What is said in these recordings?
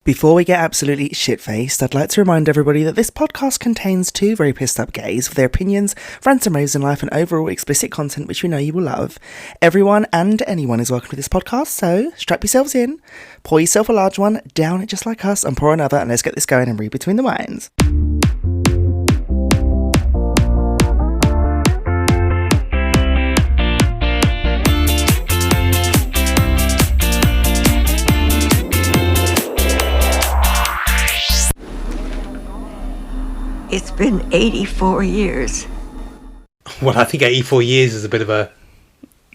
Before we get absolutely shit-faced, I'd like to remind everybody that this podcast contains two very pissed-up gays with their opinions, rants and raves in life, and overall explicit content which we know you will love. Everyone and anyone is welcome to this podcast, so strap yourselves in, pour yourself a large one, down it just like us, and pour another, and let's get this going and read between the lines. It's been 84 years. Well, I think 84 years is a bit of a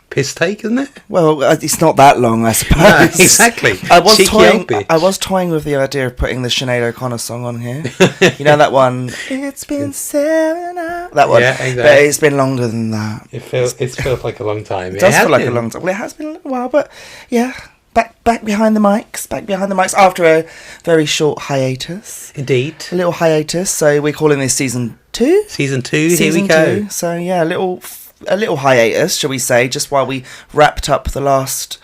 piss take, isn't it? Well, it's not that long, I suppose. No, exactly. I was toying with the idea of putting the Sinead O'Connor song on here. You know that one? It's been 7 hours. That one. Yeah, exactly. But it's been longer than that. It feels like a long time. It does feel like a long time. Well, it has been a little while, but yeah. Back behind the mics after a very short hiatus. Indeed. A little hiatus, so we're calling this season 2? Season 2, here we go. 2. So yeah, a little hiatus, shall we say, just while we wrapped up the last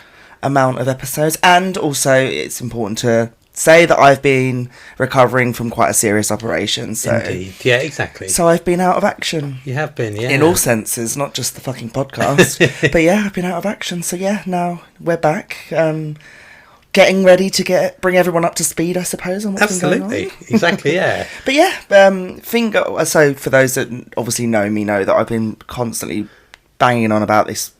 amount of episodes. And also, it's important to say that I've been recovering from quite a serious operation. So, indeed. Yeah, exactly. So I've been out of action. You have been, yeah. In all senses, not just the fucking podcast. But yeah, I've been out of action. So yeah, now we're back. Getting ready to bring everyone up to speed, I suppose, on what's been going on. Exactly, yeah. But yeah, so for those that obviously know me, know that I've been constantly banging on about this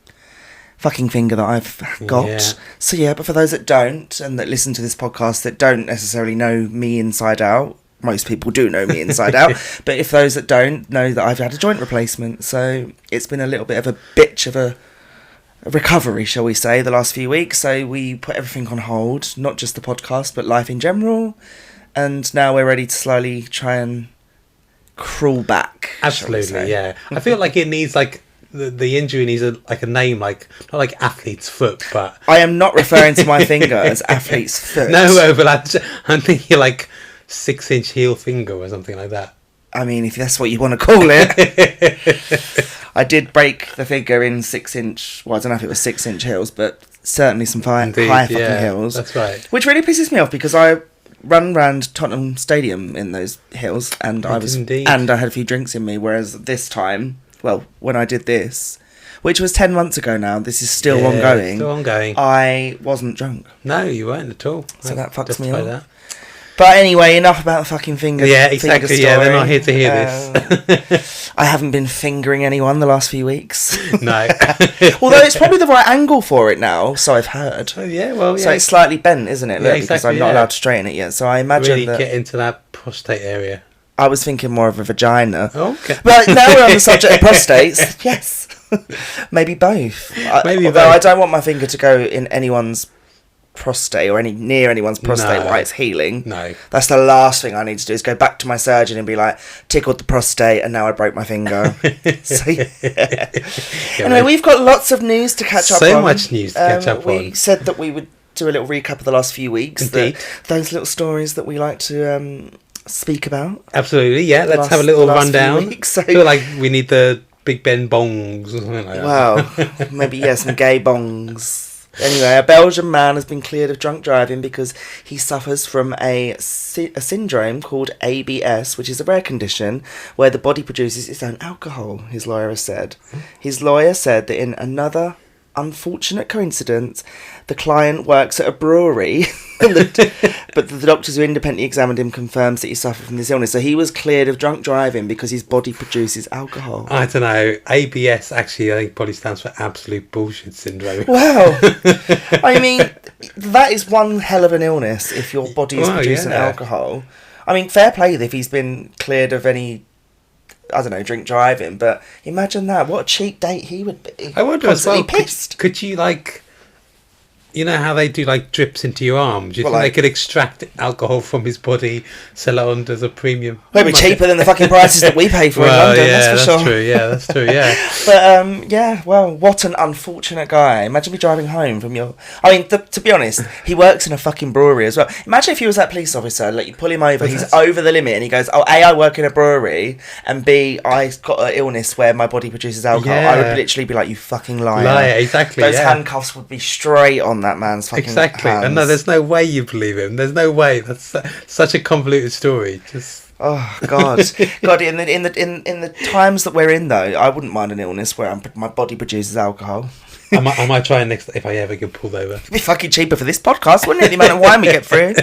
fucking finger that I've got. Yeah. So yeah, but for those that don't, and that listen to this podcast that don't necessarily know me inside out, most people do know me inside out, but if those that don't know that I've had a joint replacement, so it's been a little bit of a bitch of a recovery, shall we say, the last few weeks. So we put everything on hold, not just the podcast, but life in general, and now we're ready to slowly try and crawl back. Absolutely, yeah. I feel like it needs like the injury needs a name, like not like athlete's foot, but I am not referring to my finger as athlete's foot. No, but I'm thinking like 6-inch heel finger or something like that. I mean, if that's what you want to call it. I did break the figure in 6-inch. Well, I don't know if it was 6-inch heels, but certainly some high fucking heels. That's right. Which really pisses me off because I run around Tottenham Stadium in those heels, and I had a few drinks in me. Whereas this time, well, when I did this, which was 10 months ago now, this is still ongoing. Still ongoing. I wasn't drunk. No, you weren't at all. So that fucks me up. But anyway, enough about the fucking finger. Yeah, exactly. Yeah, they're not here to hear this. I haven't been fingering anyone the last few weeks. No. Although it's probably the right angle for it now, so I've heard. Oh, yeah, well, yeah. So it's slightly bent, isn't it? Look, yeah, exactly, because I'm not allowed to straighten it yet. So I imagine really get into that prostate area. I was thinking more of a vagina. Okay. But now we're on the subject of prostates. Yes. Maybe both. Although I don't want my finger to go in anyone's prostate or near anyone's prostate while it's healing. No. That's the last thing I need to do is go back to my surgeon and be like, tickled the prostate and now I broke my finger. So yeah. Anyway, we've got lots of news to catch up on. So much news to catch up on. We said that we would do a little recap of the last few weeks. Indeed. Those little stories that we like to speak about. Absolutely, yeah. Let's have a little rundown. So I feel like we need the Big Ben bongs or something like that. Well, maybe, some gay bongs. Anyway, a Belgian man has been cleared of drunk driving because he suffers from a syndrome called ABS, which is a rare condition where the body produces its own alcohol, his lawyer has said. His lawyer said that in another unfortunate coincidence, the client works at a brewery, but the doctors who independently examined him confirms that he suffered from this illness. So he was cleared of drunk driving because his body produces alcohol. I don't know. ABS actually, I think, probably stands for absolute bullshit syndrome. Well, I mean, that is one hell of an illness if your body is producing alcohol. I mean, fair play if he's been cleared of any, I don't know, drink driving, but imagine that. What a cheap date he would be. I wonder as well, pissed. Could you, like, you know how they do, like, drips into your arm? Do you think they could extract alcohol from his body, sell it on as a premium? Well, it'd be cheaper than the fucking prices that we pay for in London, that's for sure. True, that's true, yeah. But, well, what an unfortunate guy. Imagine me driving home from your... I mean, to be honest, he works in a fucking brewery as well. Imagine if he was that police officer, like, you pull him over, he's over the limit, and he goes, oh, A, I work in a brewery, and B, I got an illness where my body produces alcohol. I would literally be like, you fucking liar. Exactly, Those handcuffs would be straight on on that man's fucking Exactly. hands. And no, there's no way you believe him. There's no way. That's such a convoluted story. Just Oh God, God! In the times that we're in, though, I wouldn't mind an illness where my body produces alcohol. I might try next if I ever get pulled over. It'd be fucking cheaper for this podcast, wouldn't it? The amount of wine we get through.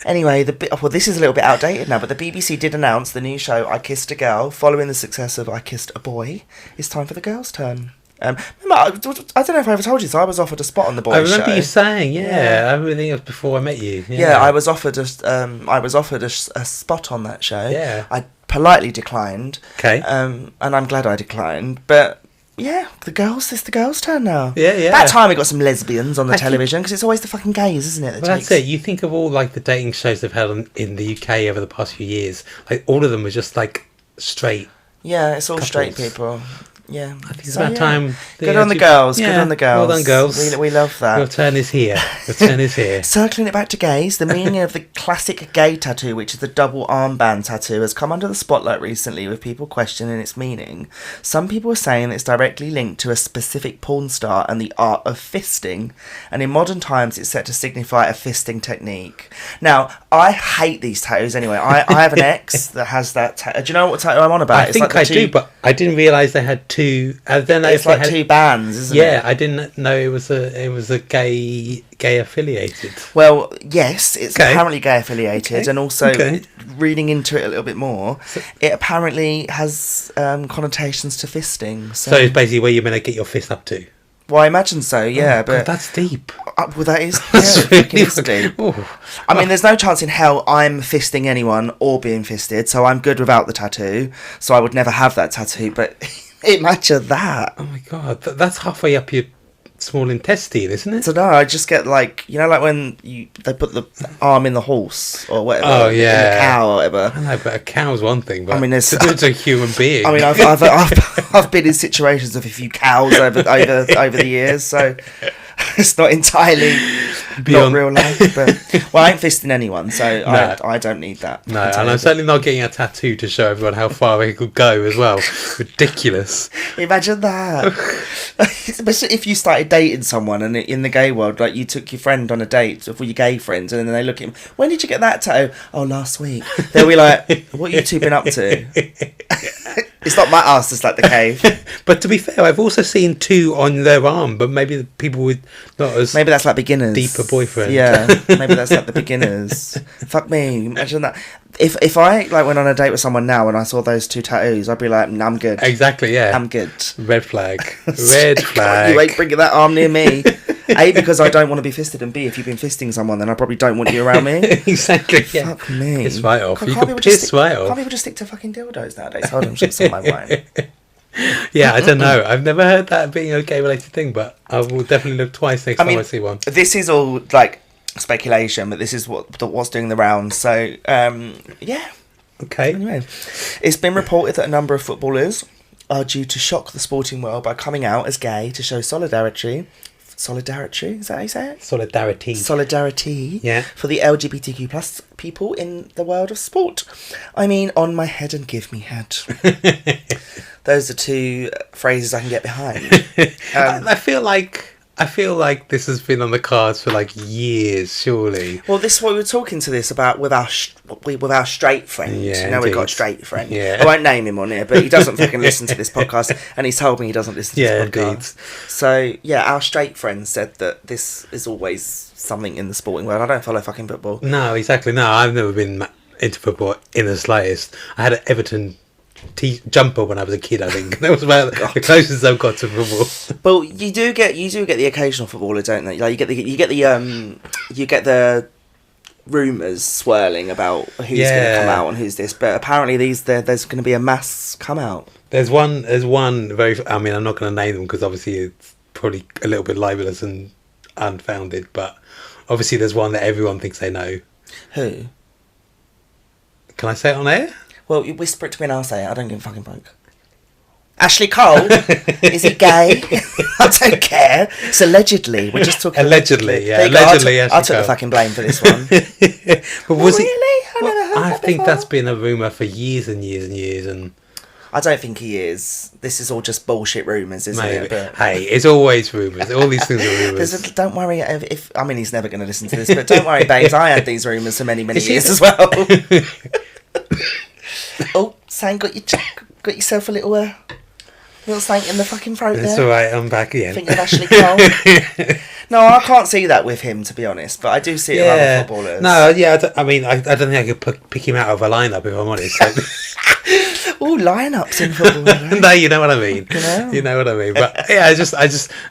Anyway, this is a little bit outdated now, but the BBC did announce the new show "I Kissed a Girl," following the success of "I Kissed a Boy." It's time for the girls' turn. Remember, I don't know if I ever told you, so I was offered a spot on the boys' show. I remember you saying, I remember thinking it was before I met you. Yeah, I was offered a spot on that show. Yeah. I politely declined. Okay. And I'm glad I declined, but. Yeah, it's the girls' turn now. Yeah. That time we got some lesbians on the television, because it's always the fucking gays, isn't it? That's it. You think of all like the dating shows they've had in the UK over the past few years. Like all of them were just like straight. Yeah, it's all couples. Straight people. Yeah, I think it's about time. Good on the girls. Yeah, good on the girls. Well done, girls. We love that. Your turn is here. Your turn is here. Circling it back to gays, the meaning of the classic gay tattoo, which is the double armband tattoo, has come under the spotlight recently, with people questioning its meaning. Some people are saying it's directly linked to a specific porn star and the art of fisting, and in modern times it's said to signify a fisting technique. Now, I hate these tattoos anyway. I have an ex that has that tattoo. Do you know what tattoo I'm on about? I think I do, but I didn't realise they had two. I don't know it's if they like had, two bands, isn't it? Yeah, I didn't know it was a gay affiliated. Well, yes, it's Okay. apparently gay affiliated, Okay. and also Okay. reading into it a little bit more, it apparently has connotations to fisting. So it's basically where you're going to get your fist up to. Well, I imagine so, yeah, Oh, but God, that's deep. well, that is That's yeah, really fucking is deep. Oh. I mean, there's no chance in hell I'm fisting anyone or being fisted, so I'm good without the tattoo. So I would never have that tattoo, but imagine that. Oh my God, that's halfway up your small intestine, isn't it? So no, I just get like, you know, like when they put the arm in the horse or whatever. Oh, yeah. In the cow or whatever. I know, but a cow's one thing, but I mean, there's a human being. I mean, I've been in situations of a few cows over the years, so it's not entirely Beyond. not real life. But well, I ain't fisting anyone, so No. I don't need that. No, and I'm certainly not getting a tattoo to show everyone how far it could go as well. Ridiculous. Imagine that. Especially if you started dating someone and in the gay world, like you took your friend on a date for your gay friends, and then they look at him, when did you get that tattoo? Oh, last week. They'll be like, what you two been up to? It's not my ass, it's like the cave. But to be fair, I've also seen two on their arm, but maybe the people with not as Maybe that's like beginners. deeper boyfriend. Yeah, maybe that's like the beginners. Fuck me. Imagine that. If I like went on a date with someone now and I saw those two tattoos, I'd be like, nah, I'm good. Exactly, yeah. I'm good. Red flag. Red flag. You ain't bringing that arm near me. A, because I don't want to be fisted, and B, if you've been fisting someone, then I probably don't want you around me. Exactly, yeah. Fuck me. Piss right off. You Can't can people just piss stick- right off. Can't people just stick to fucking dildos nowadays? Hold on, I'm just on my wine. Yeah, I don't know. I've never heard that being a gay related thing, but I will definitely look twice next time I see one. This is all like speculation, but this is what's doing the rounds. So, yeah. Okay. Anyway, it's been reported that a number of footballers are due to shock the sporting world by coming out as gay to show solidarity. Solidarity? Is that how you say it? Solidarity. Solidarity. Yeah. For the LGBTQ plus people in the world of sport. I mean, on my head and give me head. Those are two phrases I can get behind. I feel like this has been on the cards for like years, surely. Well, this is what we were talking to this about with our straight friend. Yeah, you know, we've got a indeed. straight friend. Yeah. I won't name him on here, but he doesn't fucking listen to this podcast, and he's told me he doesn't listen to Yeah, this podcast. indeed. So, yeah, our straight friend said that this is always something in the sporting world. I don't follow fucking football. No, exactly. No, I've never been into football in the slightest. I had an Everton jumper when I was a kid. I think that was about the closest I've got to football. But you do get the occasional footballer, don't they? Like you get the rumours swirling about who's going to come out and who's this. But apparently there's going to be a mass come out. There's one very. I mean, I'm not going to name them because obviously it's probably a little bit libelous and unfounded. But obviously there's one that everyone thinks they know. Who? Can I say it on air? Well, you whisper it to me and I'll say it. I don't give a fucking fuck. Ashley Cole? Is he gay? I don't care. It's allegedly. We're just talking... Allegedly, yeah. There you go. Allegedly, I took Ashley the Cole. fucking blame for this one. But was really? it? I never heard I that think before. that's been a rumour for years and years and years. And I don't think he is. This is all just bullshit rumours, isn't Maybe. it? But Hey, it's always rumours. All these things are rumours. don't worry if I mean he's never going to listen to this, but don't worry, babes. I had these rumours for many years as well. Oh, Sam, got yourself a little something in the fucking throat there. It's all right. I'm back again. Think of Ashley Cole. No, I can't see that with him, to be honest. But I do see it with other footballers. No, yeah. I mean, I don't think I could pick him out of a lineup if I'm honest. So. Oh, lineups in football. No, you know what I mean. You know what I mean. But yeah, I just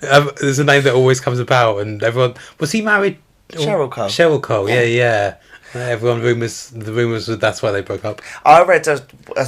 there's a name that always comes about, and everyone was he married? Cheryl Cole. Cheryl Cole. Yeah. Everyone the rumours that's why they broke up. I read a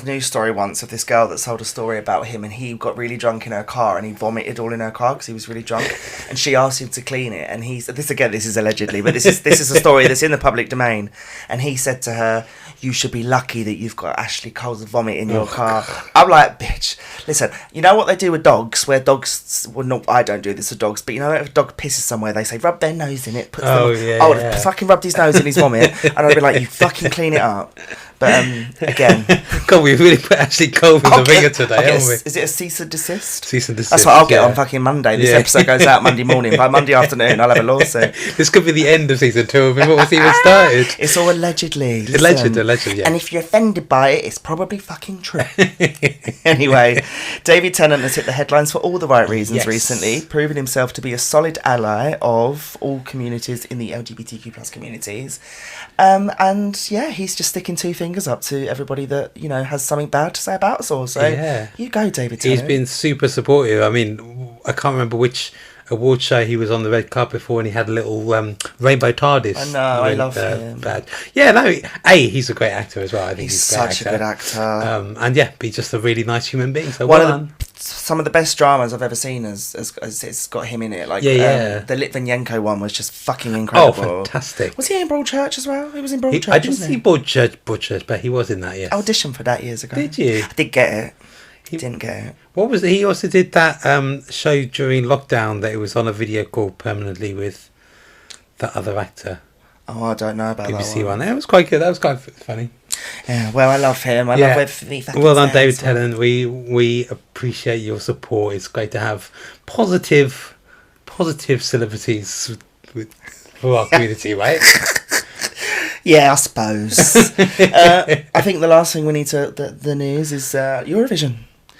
news story once of this girl that told a story about him, and he got really drunk in her car and he vomited all in her car because he was really drunk, and she asked him to clean it, and he said, this is allegedly, but this is a story that's in the public domain, and he said to her, you should be lucky that you've got Ashley Cole's vomit in your car. I'm like, bitch, listen, you know what they do with dogs, where dogs, well, no, I don't do this with dogs, but you know if a dog pisses somewhere, they say rub their nose in it, fucking rubbed his nose in his vomit, and I'd be like, you fucking clean it up. But again, God, we really put Ashley Cole in the ringer today, haven't we? Is it a cease and desist? Cease and desist. That's what I'll get on fucking Monday. This episode goes out Monday morning. By Monday afternoon, I'll have a lawsuit. This could be the end of season 2 before it's even started. It's all allegedly. Alleged, yeah. And if you're offended by it, it's probably fucking true. Anyway, David Tennant has hit the headlines for all the right reasons recently, proving himself to be a solid ally of all communities in the LGBTQ plus communities. And yeah, he's just sticking two fingers up to everybody that, you know, has something bad to say about us all. So you go, David Tennant. He's been super supportive. I mean, I can't remember which award show he was on the red carpet for, and he had a little rainbow TARDIS. I know, I love him. Badge. Yeah, no, he's a great actor as well. I think he's such a good actor. And yeah, he's just a really nice human being. So some of the best dramas I've ever seen has it's got him in it. Like the Litvinenko one was just fucking incredible. Oh, fantastic! Was he in Broadchurch as well? He was in Broadchurch. I didn't see Broadchurch, but he was in that. Yes. I auditioned for that years ago. Did you? I did get it. Didn't get it. What was it? He also did that show during lockdown that it was on a video call permanently with that other actor. Oh, I don't know about BBC that one. That was quite good. That was quite funny. Yeah, well, I love him. I love everything. Well done, David Tennant. We appreciate your support. It's great to have positive celebrities for our community, right? Yeah, I suppose. I think the last thing we need to the news is Eurovision.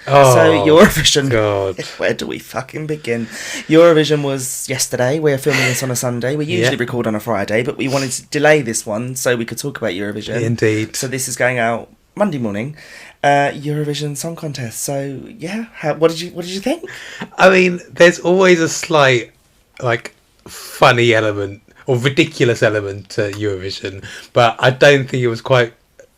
Oh, so Eurovision. God. Where do we fucking begin? Eurovision was yesterday. We're filming this on a Sunday. We usually record on a Friday, but we wanted to delay this one so we could talk about Eurovision. Indeed. So this is going out Monday morning. Eurovision Song Contest. So yeah, what did you think? I mean, there's always a slight funny element or ridiculous element to Eurovision, but I don't think it was quite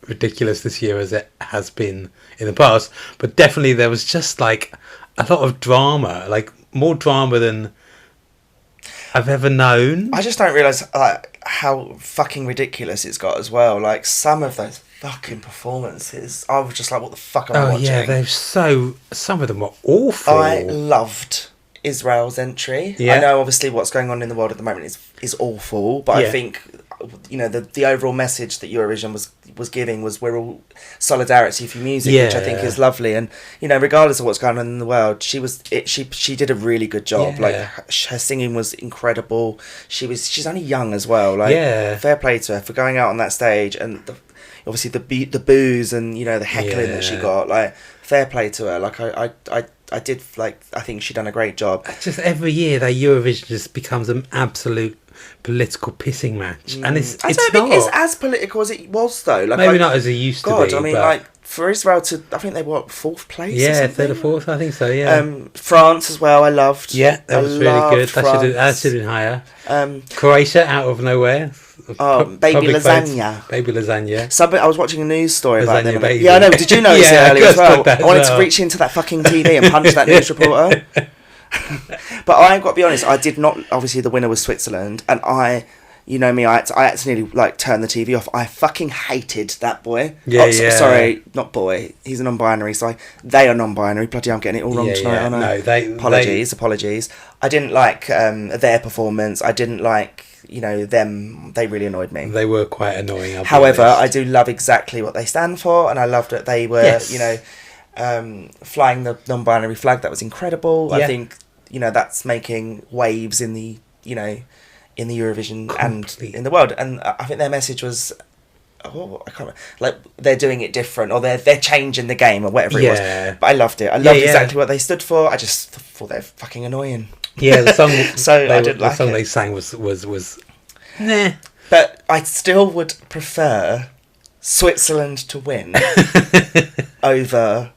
ridiculous this year as it has been in the past. But definitely there was just a lot of drama, more drama than I've ever known. I just don't realise how fucking ridiculous it's got as well. Like some of those fucking performances, I was just like, what the fuck am I watching? Yeah, some of them were awful. I loved Israel's entry. I know obviously what's going on in the world at the moment is awful, but I think, you know, the overall message that Eurovision was giving was we're all solidarity for music, which I think is lovely. And you know, regardless of what's going on in the world, she did a really good job. Her singing was incredible. She's only young as well. Fair play to her for going out on that stage, and obviously the boos and, you know, the heckling that she got. Fair play to her. I think she done a great job. Just every year that Eurovision just becomes an absolute political pissing match, and I don't think it's as political as it was though. Maybe not as it used to be. I mean, for Israel to, I think they were fourth place. Yeah, third or fourth, I think so. Yeah. France as well. I loved. Yeah, that was really good. That should have been higher. Croatia out of nowhere. Baby lasagna. Baby lasagna. I was watching a news story about them. Baby. Yeah, I know. Did you notice it earlier as well? I wanted to well. reach into that fucking TV and punch that news reporter. But I've got to be honest, I did not. Obviously, the winner was Switzerland, and you know me, I had to nearly turned the TV off. I fucking hated that boy. Sorry, not boy. He's a non-binary, so they are non-binary. Bloody, I'm getting it all wrong tonight. Yeah. No, apologies. I didn't like their performance. I didn't like, you know, them. They really annoyed me. They were quite annoying. However, I do love exactly what they stand for, and I loved that they were, you know, flying the non-binary flag, that was incredible. Yeah. I think, that's making waves in the, in the Eurovision Completely. and in the world. And I think their message was, I can't remember, like, they're doing it different, or they're changing the game, or whatever it was. But I loved it. I loved exactly what they stood for. I just thought they're fucking annoying. Yeah, the song. So I didn't like the song it. they sang was nah. But I still would prefer Switzerland to win over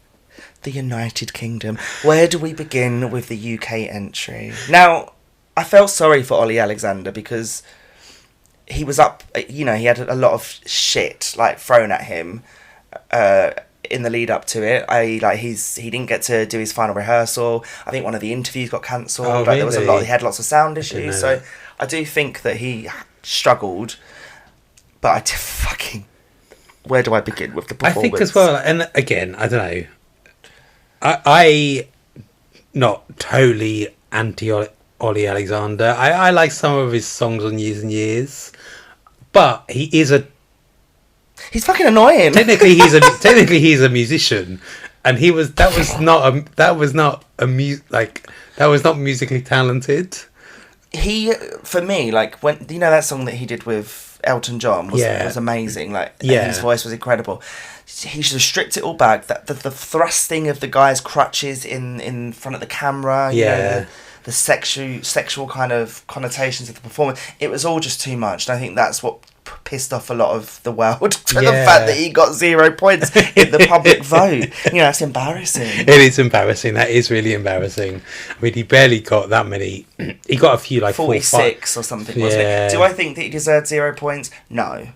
the United Kingdom. Where do we begin with the UK entry? Now, I felt sorry for Ollie Alexander because he was up, he had a lot of shit like thrown at him in the lead up to it. He didn't get to do his final rehearsal. I think one of the interviews got cancelled. Oh, There was really? he had lots of sound issues. So I do think that he struggled, but where do I begin with the performance? I think as well, and again, I don't know. I not totally anti Ollie Alexander. I like some of his songs on Years and Years, but he's fucking annoying. technically he's a musician, and that was not musically talented. He, for me, like, when that song that he did with Elton John was amazing. Like, and his voice was incredible. He should have stripped it all back. That the thrusting of the guy's crutches in front of the camera. The sexual kind of connotations of the performance. It was all just too much, and I think that's what pissed off a lot of the world for the fact that he got 0 points in the public vote. That's embarrassing. It is embarrassing. That is really embarrassing. I mean, he barely got that many. He got a few, like 46 or something, wasn't it? Do I think that he deserved 0 points? No,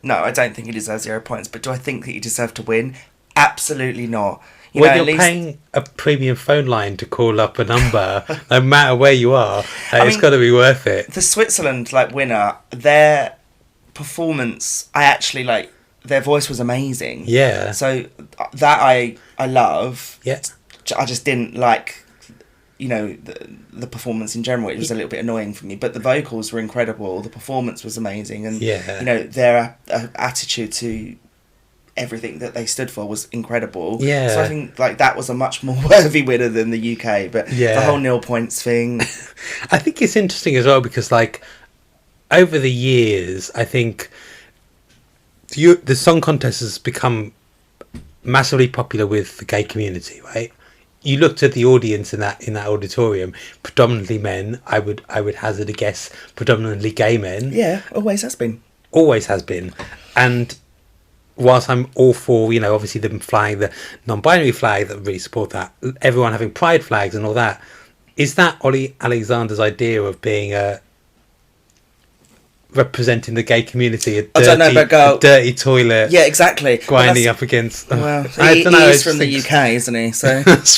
I don't think he deserved 0 points. But do I think that he deserved to win? Absolutely not. You're paying a premium phone line to call up a number, no matter where you are. It's got to be worth it. The Switzerland winner, their performance, I actually like. Their voice was amazing. Yeah. So that I love. Yeah. I just didn't like, the performance in general. It was a little bit annoying for me, but the vocals were incredible. The performance was amazing, and their attitude to everything that they stood for was incredible. Yeah. So I think that was a much more worthy winner than the UK. But the whole 0 points thing. I think it's interesting as well because over the years, I think the song contest has become massively popular with the gay community, right? You looked at the audience in that auditorium, predominantly men. I would hazard a guess, predominantly gay men. Yeah, always has been. Always has been, and whilst I'm all for, obviously them flying the non-binary flag, that really support that, everyone having pride flags and all that, is that Ollie Alexander's idea of being representing the gay community, a dirty toilet? Yeah, exactly. Grinding up against. Well, he's from the UK, isn't he? So that's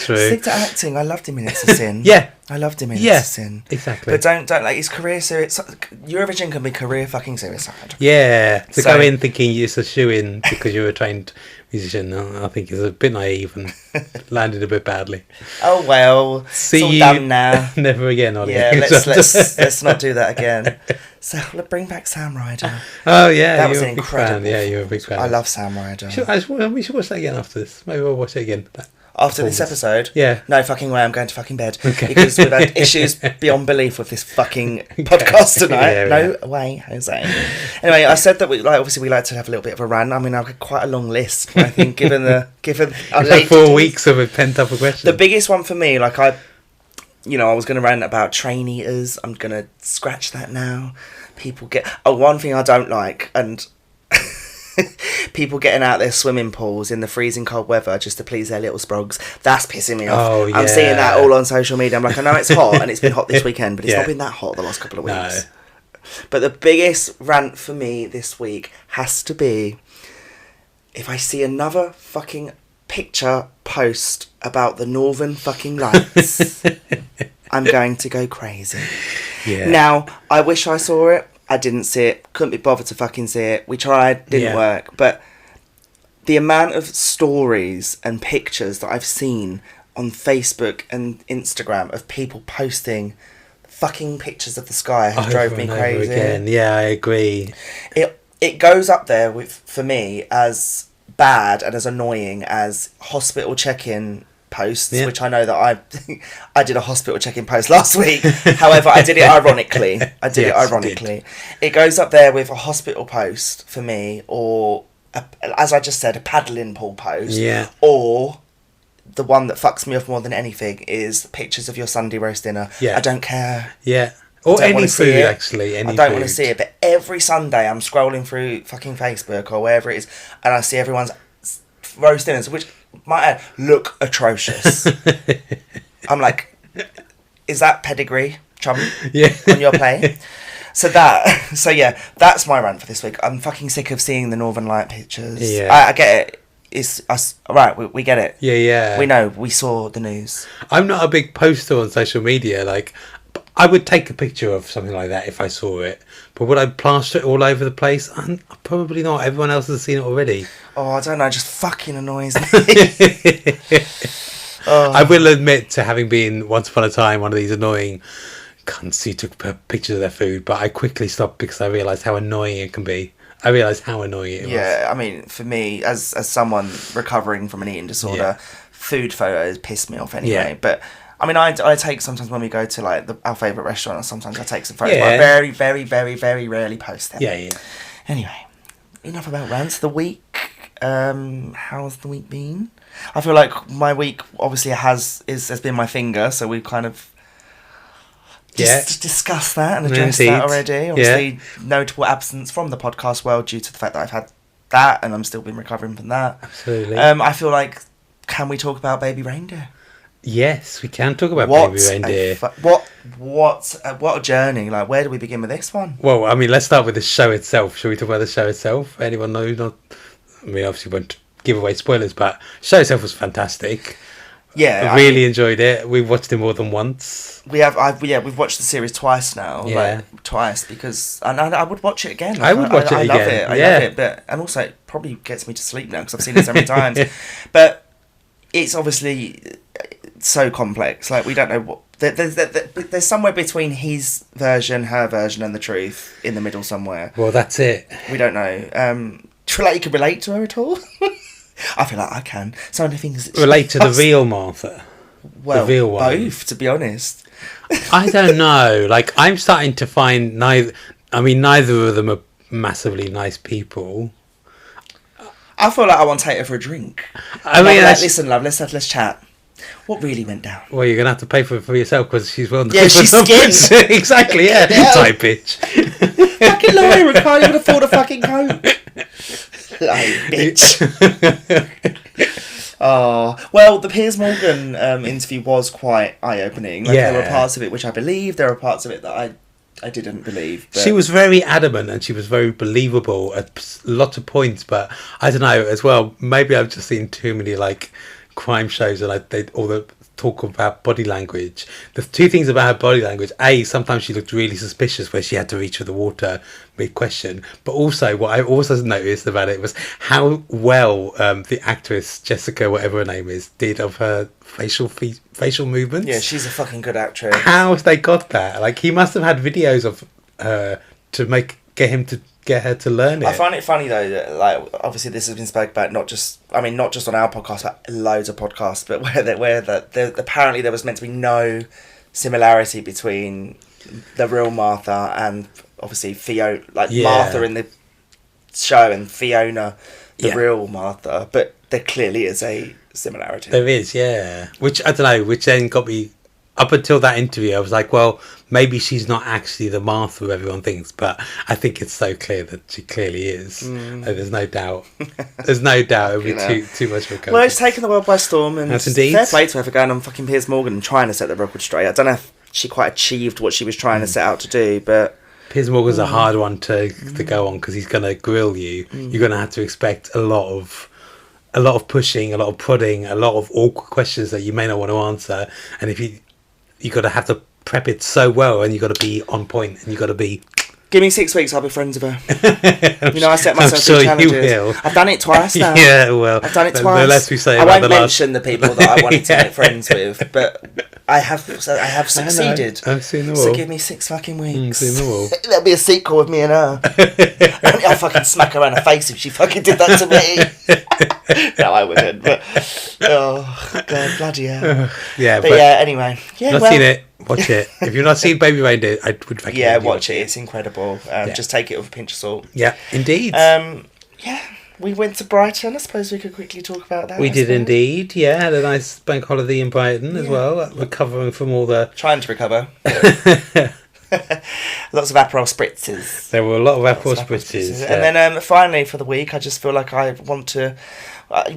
true. Stick to acting. I loved him in It's a Sin. Yeah. I loved him in It's a Sin. Exactly. But don't like his career suicide. Eurovision can be career fucking suicide. Yeah. To go in thinking it's a shoe-in because you're a trained musician, I think is a bit naive and landed a bit badly. Oh well. See it's all you done now. Never again, Ollie. Yeah, let's not do that again. So let's bring back Sam Ryder. Oh yeah, that was incredible. Yeah, you're a big fan. I love Sam Ryder. We should watch that again after this. Maybe we'll watch it again. After this episode? Yeah. No fucking way, I'm going to fucking bed. Okay. Because we've had issues beyond belief with this fucking podcast tonight. Yeah, no way, Jose. Anyway, I said that we like to have a little bit of a rant. I mean, I've got quite a long list, I think, given our late 4 weeks of a pent-up aggression. The biggest one for me, I was going to rant about train eaters. I'm going to scratch that now. One thing I don't like, and people getting out their swimming pools in the freezing cold weather just to please their little sprogs. That's pissing me off. Oh, yeah. I'm seeing that all on social media. I'm like, I know it's hot and it's been hot this weekend, but it's not been that hot the last couple of weeks. No. But the biggest rant for me this week has to be if I see another fucking picture post about the Northern fucking Lights, I'm going to go crazy. Yeah. Now, I wish I saw it. I didn't see it. Couldn't be bothered to fucking see it. We tried. Didn't work. But the amount of stories and pictures that I've seen on Facebook and Instagram of people posting fucking pictures of the sky has drove me crazy. Again. Yeah, I agree. It goes up there for me as bad and as annoying as hospital check-in posts, which I know that I did a hospital check-in post last week. However, I did it ironically. It goes up there with a hospital post for me, or as I just said, a paddling pool post. Yeah. Or the one that fucks me off more than anything is pictures of your Sunday roast dinner. Yeah. I don't care. Yeah. Or any food, actually. I don't want to see it, but every Sunday I'm scrolling through fucking Facebook or wherever it is, and I see everyone's roast dinners, which might add, look atrocious. I'm like, is that pedigree, chum, on your plate? So that's my rant for this week. I'm fucking sick of seeing the Northern Light pictures. Yeah. I get it. It's us, right? We get it. Yeah. We know. We saw the news. I'm not a big poster on social media. Like, I would take a picture of something like that if I saw it, but would I plaster it all over the place? Probably not. Everyone else has seen it already. Oh, I don't know. It just fucking annoys me. I will admit to having been once upon a time one of these annoying cunts who took pictures of their food, but I quickly stopped because I realised how annoying it can be. I realised how annoying it was. Yeah, I mean, for me, as someone recovering from an eating disorder, food photos piss me off anyway. Yeah. But I mean, I take sometimes when we go to like our favourite restaurant, and sometimes I take some photos. Yeah. But I very, very, very, very rarely post them. Yeah. Anyway, enough about rants. The week. How's the week been? I feel like my week obviously has been my finger, so we've kind of discussed that and addressed that already. Obviously, notable absence from the podcast world due to the fact that I've had that, and I'm still been recovering from that. Absolutely. I feel like, can we talk about baby reindeer? Yes, we can talk about baby reindeer. What a journey! Like, where do we begin with this one? Well, I mean, let's start with the show itself. Shall we talk about the show itself? Anyone know? I mean, obviously, won't give away spoilers, but the show itself was fantastic. Yeah, I really enjoyed it. We've watched it more than once. We've watched the series twice now. Yeah. Like, twice, because I would watch it again. Like, I would watch it again. I love it, but and also it probably gets me to sleep now because I've seen it so many times. But it's obviously so complex. Like, we don't know what there's somewhere between his version, her version, and the truth in the middle somewhere. Well, that's it. We don't know. Do you feel like you can relate to her at all? I feel like I can. Some of the things that relate to the real Martha. Well, the real one. Both, to be honest. I don't know. Like, I'm starting to find neither of them are massively nice people. I feel like I want to take her for a drink. I mean, listen, love, let's chat. What really went down? Well, you're gonna have to pay for it for yourself because she's willing to pay for some. Exactly, yeah. Type bitch. Fucking Lyra can't even afford a fucking coat. Like, bitch. Oh, well, the Piers Morgan interview was quite eye-opening. Like, there were parts of it which I believed, there were parts of it that I didn't believe. But she was very adamant and she was very believable at lots of points, but I don't know as well. Maybe I've just seen too many like crime shows and all the talk about body language. The two things about her body language: A, sometimes she looked really suspicious where she had to reach for the water mid-question, but also what I also noticed about it was how well the actress Jessica, whatever her name is, did of her facial movements. Yeah, she's a fucking good actress. How have they got that? Like, he must have had videos of her to get her to learn it. I find it funny though that, like, obviously this has been spoken about not just on our podcast, but loads of podcasts, but where apparently there was meant to be no similarity between the real Martha and obviously Fiona, Martha in the show and Fiona, the real Martha, but there clearly is a similarity. There is, yeah. Which, I don't know, which then got me, up until that interview, I was like, well, maybe she's not actually the Martha everyone thinks, but I think it's so clear that she clearly is. There's no doubt. There's no doubt it would be too much of a coincidence. Well, it's taken the world by storm, and that's indeed. Fair play to her for going on fucking Piers Morgan and trying to set the record straight. I don't know if she quite achieved what she was trying to set out to do, but Piers Morgan's a hard one to go on because he's going to grill you. You're going to have to expect a lot of pushing, a lot of prodding, a lot of awkward questions that you may not want to answer, and if you got to have to prep it so well, and you got to be on point, and you got to be. Give me 6 weeks, I'll be friends with her. I set myself sure challenges. You will. I've done it twice now. Yeah, well, I've done it twice. The less we say I about won't mention the people that I wanted to make friends with, but I have succeeded. I've seen the wall. So give me 6 fucking weeks. Seen the wall. There'll be a sequel with me and her. I'll fucking smack her around the face if she fucking did that to me. No, I wouldn't. But oh god, bloody hell. Yeah, but yeah. Anyway, yeah. Not seen it. Watch it. If you've not seen Baby Reindeer, I would recommend. Yeah, watch it. It's incredible. Just take it with a pinch of salt. Yeah, indeed. Yeah. We went to Brighton. I suppose we could quickly talk about that. We did indeed. Yeah, had a nice bank holiday in Brighton as well. Recovering from all the trying to recover. Lots of Aperol spritzes. There were a lot of Aperol spritzes. Yeah. And then finally for the week, I just feel like I want to...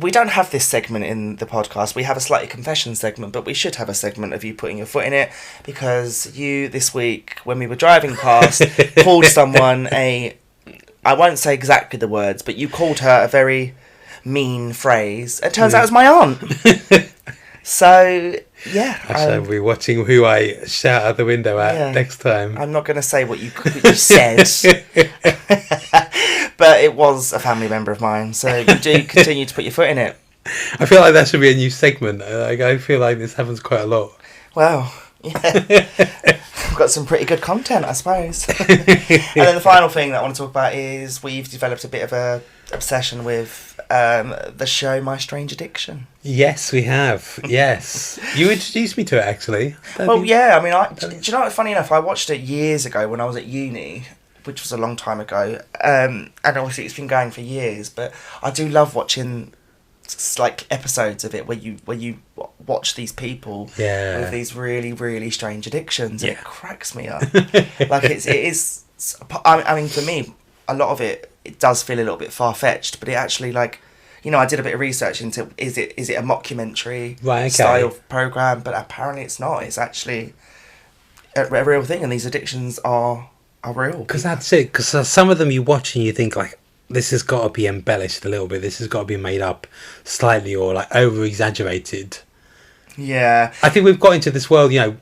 we don't have this segment in the podcast. We have a Slutty Confession segment, but we should have a segment of you putting your foot in it, because you, this week, when we were driving past, called someone I won't say exactly the words, but you called her a very mean phrase. It turns out it was my aunt. So, yeah. I shall be watching who I shout out the window at next time. I'm not going to say what you said. But it was a family member of mine, so you do continue to put your foot in it. I feel like that should be a new segment. I feel like this happens quite a lot. Well, yeah. We've got some pretty good content, I suppose. And then the final thing that I want to talk about is we've developed a bit of a obsession with the show My Strange Addiction. Yes, we have. Yes. You introduced me to it, actually. Yeah. I mean, do you know what? Funny enough, I watched it years ago when I was at uni, which was a long time ago. And obviously it's been going for years, but I do love watching like episodes of it where you watch these people with these really, really strange addictions, and it cracks me up. Like it is. I mean, for me, a lot of it does feel a little bit far fetched, but it actually, like, you know, I did a bit of research into is it a mockumentary style program, but apparently it's not. It's actually a real thing, and these addictions are real. Because that's it. Because some of them you watch and you think like, this has got to be embellished a little bit. This has got to be made up slightly or like over exaggerated. Yeah, I think we've got into this world, you know,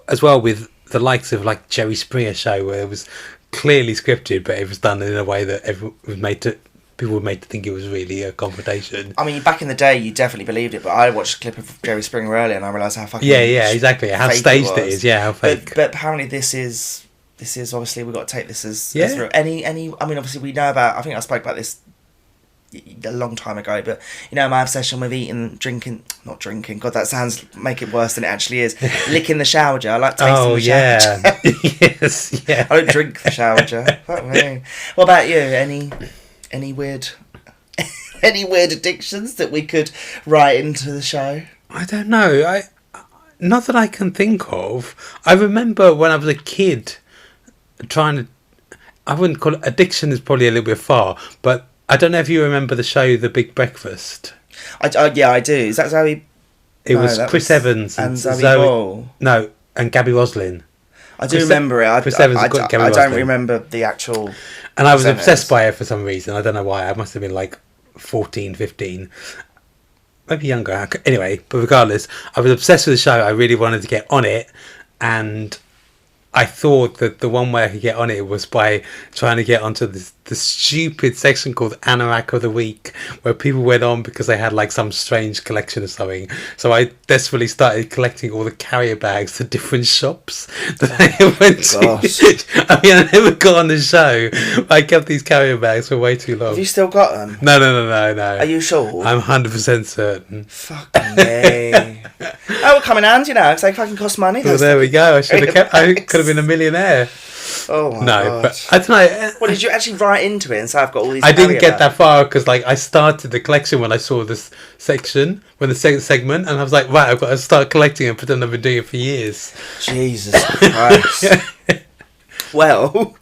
as well with the likes of like Jerry Springer show, where it was clearly scripted, but it was done in a way that people were made to think it was really a confrontation. I mean, back in the day, you definitely believed it, but I watched a clip of Jerry Springer earlier, and I realised how fucking exactly how staged it is. Yeah, how fake. But apparently, this is obviously we've got to take this as real. Any. I mean, obviously we know about. I think I spoke about this a long time ago, but you know, my obsession with not drinking. God, that sounds make it worse than it actually is. Licking the shower jar. I like tasting the shower jar. Yes, yeah. I don't drink the shower jar. Fuck me. What about you? Any weird addictions that we could write into the show? I don't know. Not that I can think of. I remember when I was a kid I wouldn't call it addiction, is probably a little bit far, but I don't know if you remember the show The Big Breakfast. I do. Is that Zoe? It was Chris Evans and Zoe Ball. No, and Gabby Roslin. I do remember it. Chris Evans and Gabby I Roslin. don't remember the actual. And I was obsessed by it for some reason. I don't know why. I must have been like 14, 15. Maybe younger. Anyway, but regardless, I was obsessed with the show. I really wanted to get on it. And I thought that the one way I could get on it was by trying to get onto the stupid section called Anorak of the Week, where people went on because they had like some strange collection of something. So I desperately started collecting all the carrier bags to different shops that I went to. I mean, I never got on the show. I kept these carrier bags for way too long. Have you still got them? No. Are you sure? I'm 100% certain. Fucking me. Oh, will come in handy now, because they fucking cost money. Well, there we go. I could have been a millionaire. Oh my God. But I don't know. Well, did you actually write into it and say I've got all these? I didn't get that far because like I started the collection when I saw this section, when the second segment, and I was like, right, I've got to start collecting and pretend I've been doing it for years. Jesus Christ. Well,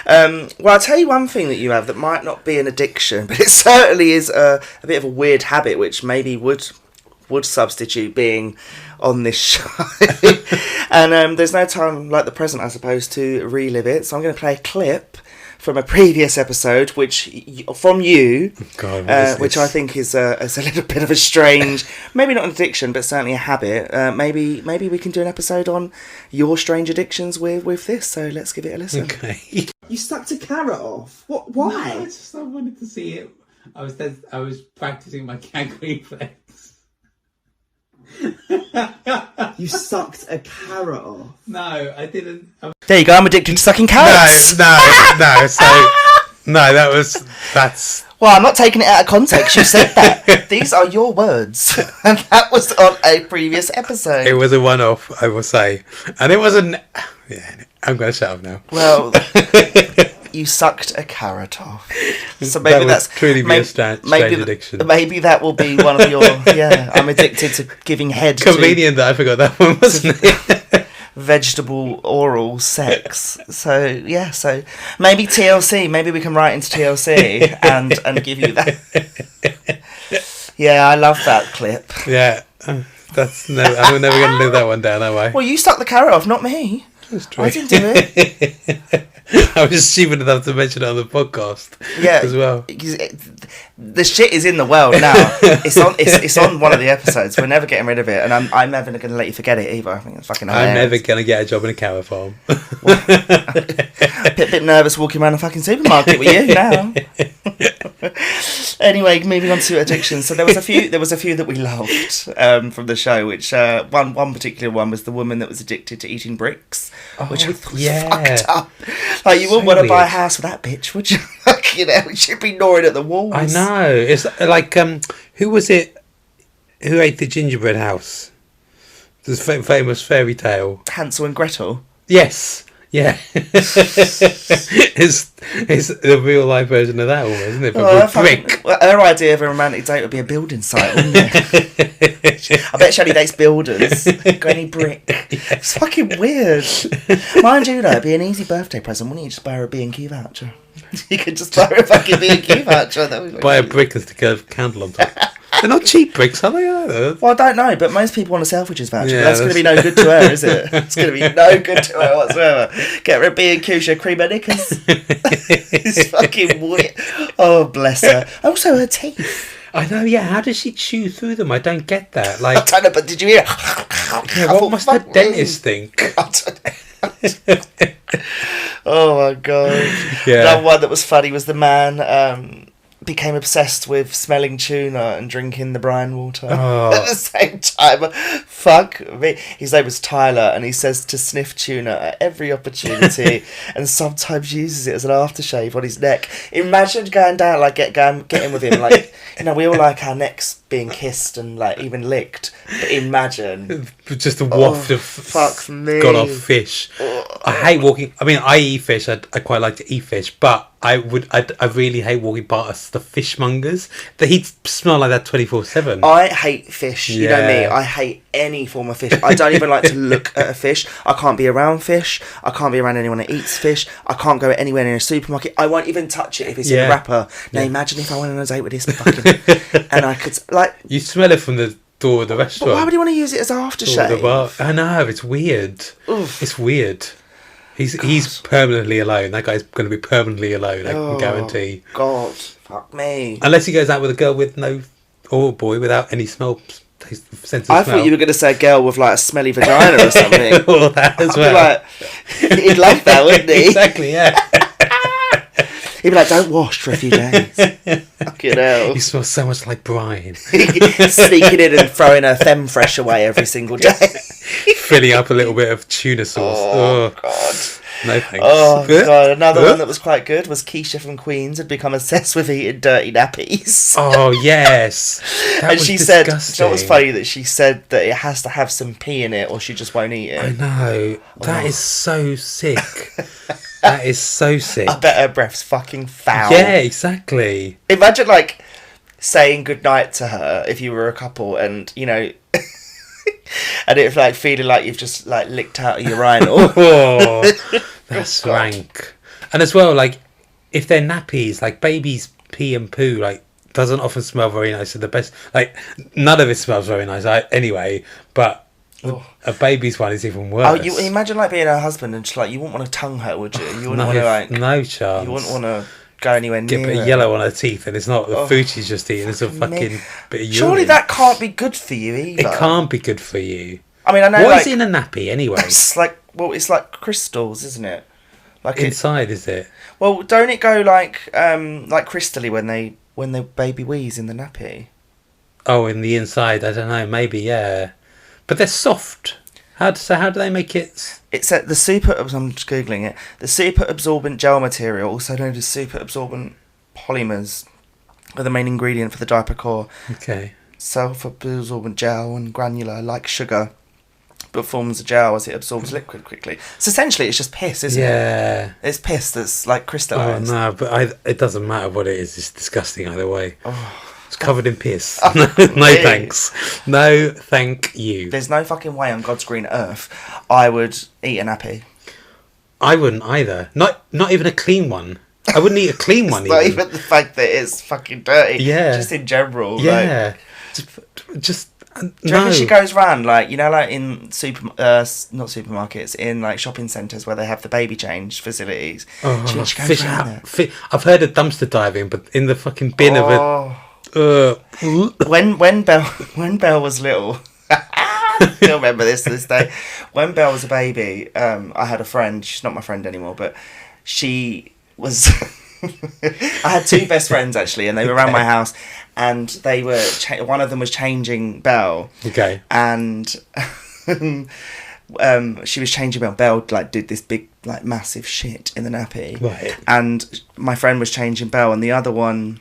I'll tell you one thing that you have that might not be an addiction, but it certainly is a bit of a weird habit, which maybe would substitute being on this show. And there's no time like the present, I suppose, to relive it. So I'm going to play a clip from a previous episode, from you, which I think is a little bit of a strange, maybe not an addiction, but certainly a habit. Maybe we can do an episode on your strange addictions with this. So let's give it a listen. Okay. You sucked a carrot off. What? Why? No, I wanted to see it. I was practicing my gag reflex. You sucked a carrot off. No, I didn't. There you go. I'm addicted to sucking carrots. No. So That's... Well, I'm not taking it out of context. You said that. These are your words. And that was on a previous episode. It was a one-off, I will say. And it wasn't... Yeah, I'm going to shut up now. Well, you sucked a carrot off. So maybe that's... truly be a strange addiction. Maybe that will be one of your... Yeah, I'm addicted to giving head Convenient that I forgot that one, wasn't it? Vegetable oral sex. So yeah, so maybe TLC, maybe we can write into TLC and give you that. Yeah, I love that clip. Yeah, I'm never going to live that one down, am I? Well, you stuck the carrot off, not me. That's true. I didn't do it. I was stupid enough to mention it on the podcast. Yeah, as well. The shit is in the world now. It's on one of the episodes. We're never getting rid of it, and I'm never going to let you forget it either. I think it's fucking hilarious. I'm never going to get a job in a carrot farm. Bit nervous walking around a fucking supermarket with you now. Anyway, moving on to addictions. So there was a few that we loved from the show. Which one particular one was the woman that was addicted to eating bricks, which was fucked up. Like, you wouldn't want to buy a house with that bitch, would you? You know, she'd be gnawing at the walls. I know. It's like, who was it who ate the gingerbread house? This famous fairy tale. Hansel and Gretel? Yes. Yeah. it's the real life version of that almost, isn't it? But brick. Her idea of a romantic date would be a building site, wouldn't it? I bet she only dates builders. Got any brick? Yeah. It's fucking weird. Mind you, though, it'd be an easy birthday present, wouldn't you? Just buy her a B&Q voucher. You could just buy her a fucking B&Q voucher. Buy a brick and stick a candle on top. They're not cheap bricks, are they? Well, I don't know, but most people want a Selfridges voucher. Yeah, that's going to be no good to her, is it? It's going to be no good to her whatsoever. Get her a B&Q, she'll cream her knickers. It's fucking weird. Oh, bless her. Also, her teeth. I know, yeah. How does she chew through them? I don't get that. Like, I don't know, but did you hear? Yeah, what must the dentist think? Oh my god. Yeah. Another one that was funny was the man became obsessed with smelling tuna and drinking the brine water at the same time. Fuck me. His name was Tyler, and he says to sniff tuna at every opportunity and sometimes uses it as an aftershave on his neck. Imagine going down, like getting with him, like, you know, we all like our necks being kissed and like even licked, but imagine just a waft of fuck me. gone off fish. I hate walking. I mean, I eat fish. I quite like to eat fish, but I really hate walking past the fishmongers. He'd smell like that 24/7. I hate fish. You know me. I hate any form of fish. I don't even like to look at a fish. I can't be around fish. I can't be around anyone that eats fish. I can't go anywhere in a supermarket. I won't even touch it if it's in a wrapper. Now imagine if I went on a date with this fucking and I could like. You smell it from the door of the restaurant. But why would you want to use it as aftershave? I know, it's weird. Oof. It's weird. He's permanently alone. That guy's going to be permanently alone, I can guarantee. God, fuck me. Unless he goes out with a girl with no, or a boy without any sense of smell. I thought you were going to say a girl with like a smelly vagina or something. Or that as well. Like, he'd like that, wouldn't he? Exactly, yeah. He'd be like, don't wash for a few days. Fucking hell. You smell so much like brine. Sneaking in and throwing her Femfresh away every single day. Filling up a little bit of tuna sauce. Oh, God. No thanks. Oh, God. Another one that was quite good was Keisha from Queens had become obsessed with eating dirty nappies. Oh, yes. That and was she disgusting. said, you know what's funny? That she said that it has to have some pee in it or she just won't eat it. I know. That is so sick. That is so sick. I bet her breath's fucking foul. Yeah, exactly. Imagine, like, saying goodnight to her if you were a couple and, you know, and it's like feeling like you've just, like, licked out a urinal. Oh, that's rank. And as well, like, if they're nappies, like, babies pee and poo, like, doesn't often smell very nice. So the best, like, none of it smells very nice anyway, but a baby's one is even worse. Oh, you imagine like being her husband and just like you wouldn't want to tongue her, would you? You wouldn't want to like no chance. You wouldn't want to go anywhere near. Get a bit of yellow on her teeth, and it's not the food she's just eating. It's a fucking bit of urine. Surely that can't be good for you either. It can't be good for you. I mean, I know. What is in a nappy anyway? It's like crystals, isn't it? Like inside, is it? Well, don't it go like crystally when the baby wees in the nappy? Oh, in the inside, I don't know. Maybe, yeah. But they're soft, How do they make it? It's the super. I'm just googling it. The super absorbent gel material, also known as super absorbent polymers, are the main ingredient for the diaper core. Okay. Self-absorbent gel and granular like sugar, but forms a gel as it absorbs liquid quickly. So essentially, it's just piss, isn't it? Yeah. It's piss that's like crystallized. Oh no, but it doesn't matter what it is. It's disgusting either way. Oh. It's covered in piss. Oh, no please. Thanks. No thank you. There's no fucking way on God's green earth I would eat a nappy. I wouldn't either. Not even a clean one. I wouldn't eat a clean one. Not even the fact that it's fucking dirty. Yeah. Just in general. Yeah. Like, Just do you no. reckon she goes round, like, you know, like in not supermarkets, in like shopping centres where they have the baby change facilities? Oh, she goes round there. I've heard of dumpster diving, but in the fucking bin of it. When Belle was little, I still remember this to this day. When Belle was a baby, I had a friend. She's not my friend anymore, but she was. I had two best friends actually, and they were around my house, and they were. One of them was changing Belle. Okay. And she was changing Belle. Belle like did this big, like, massive shit in the nappy. Right. And my friend was changing Belle, and the other one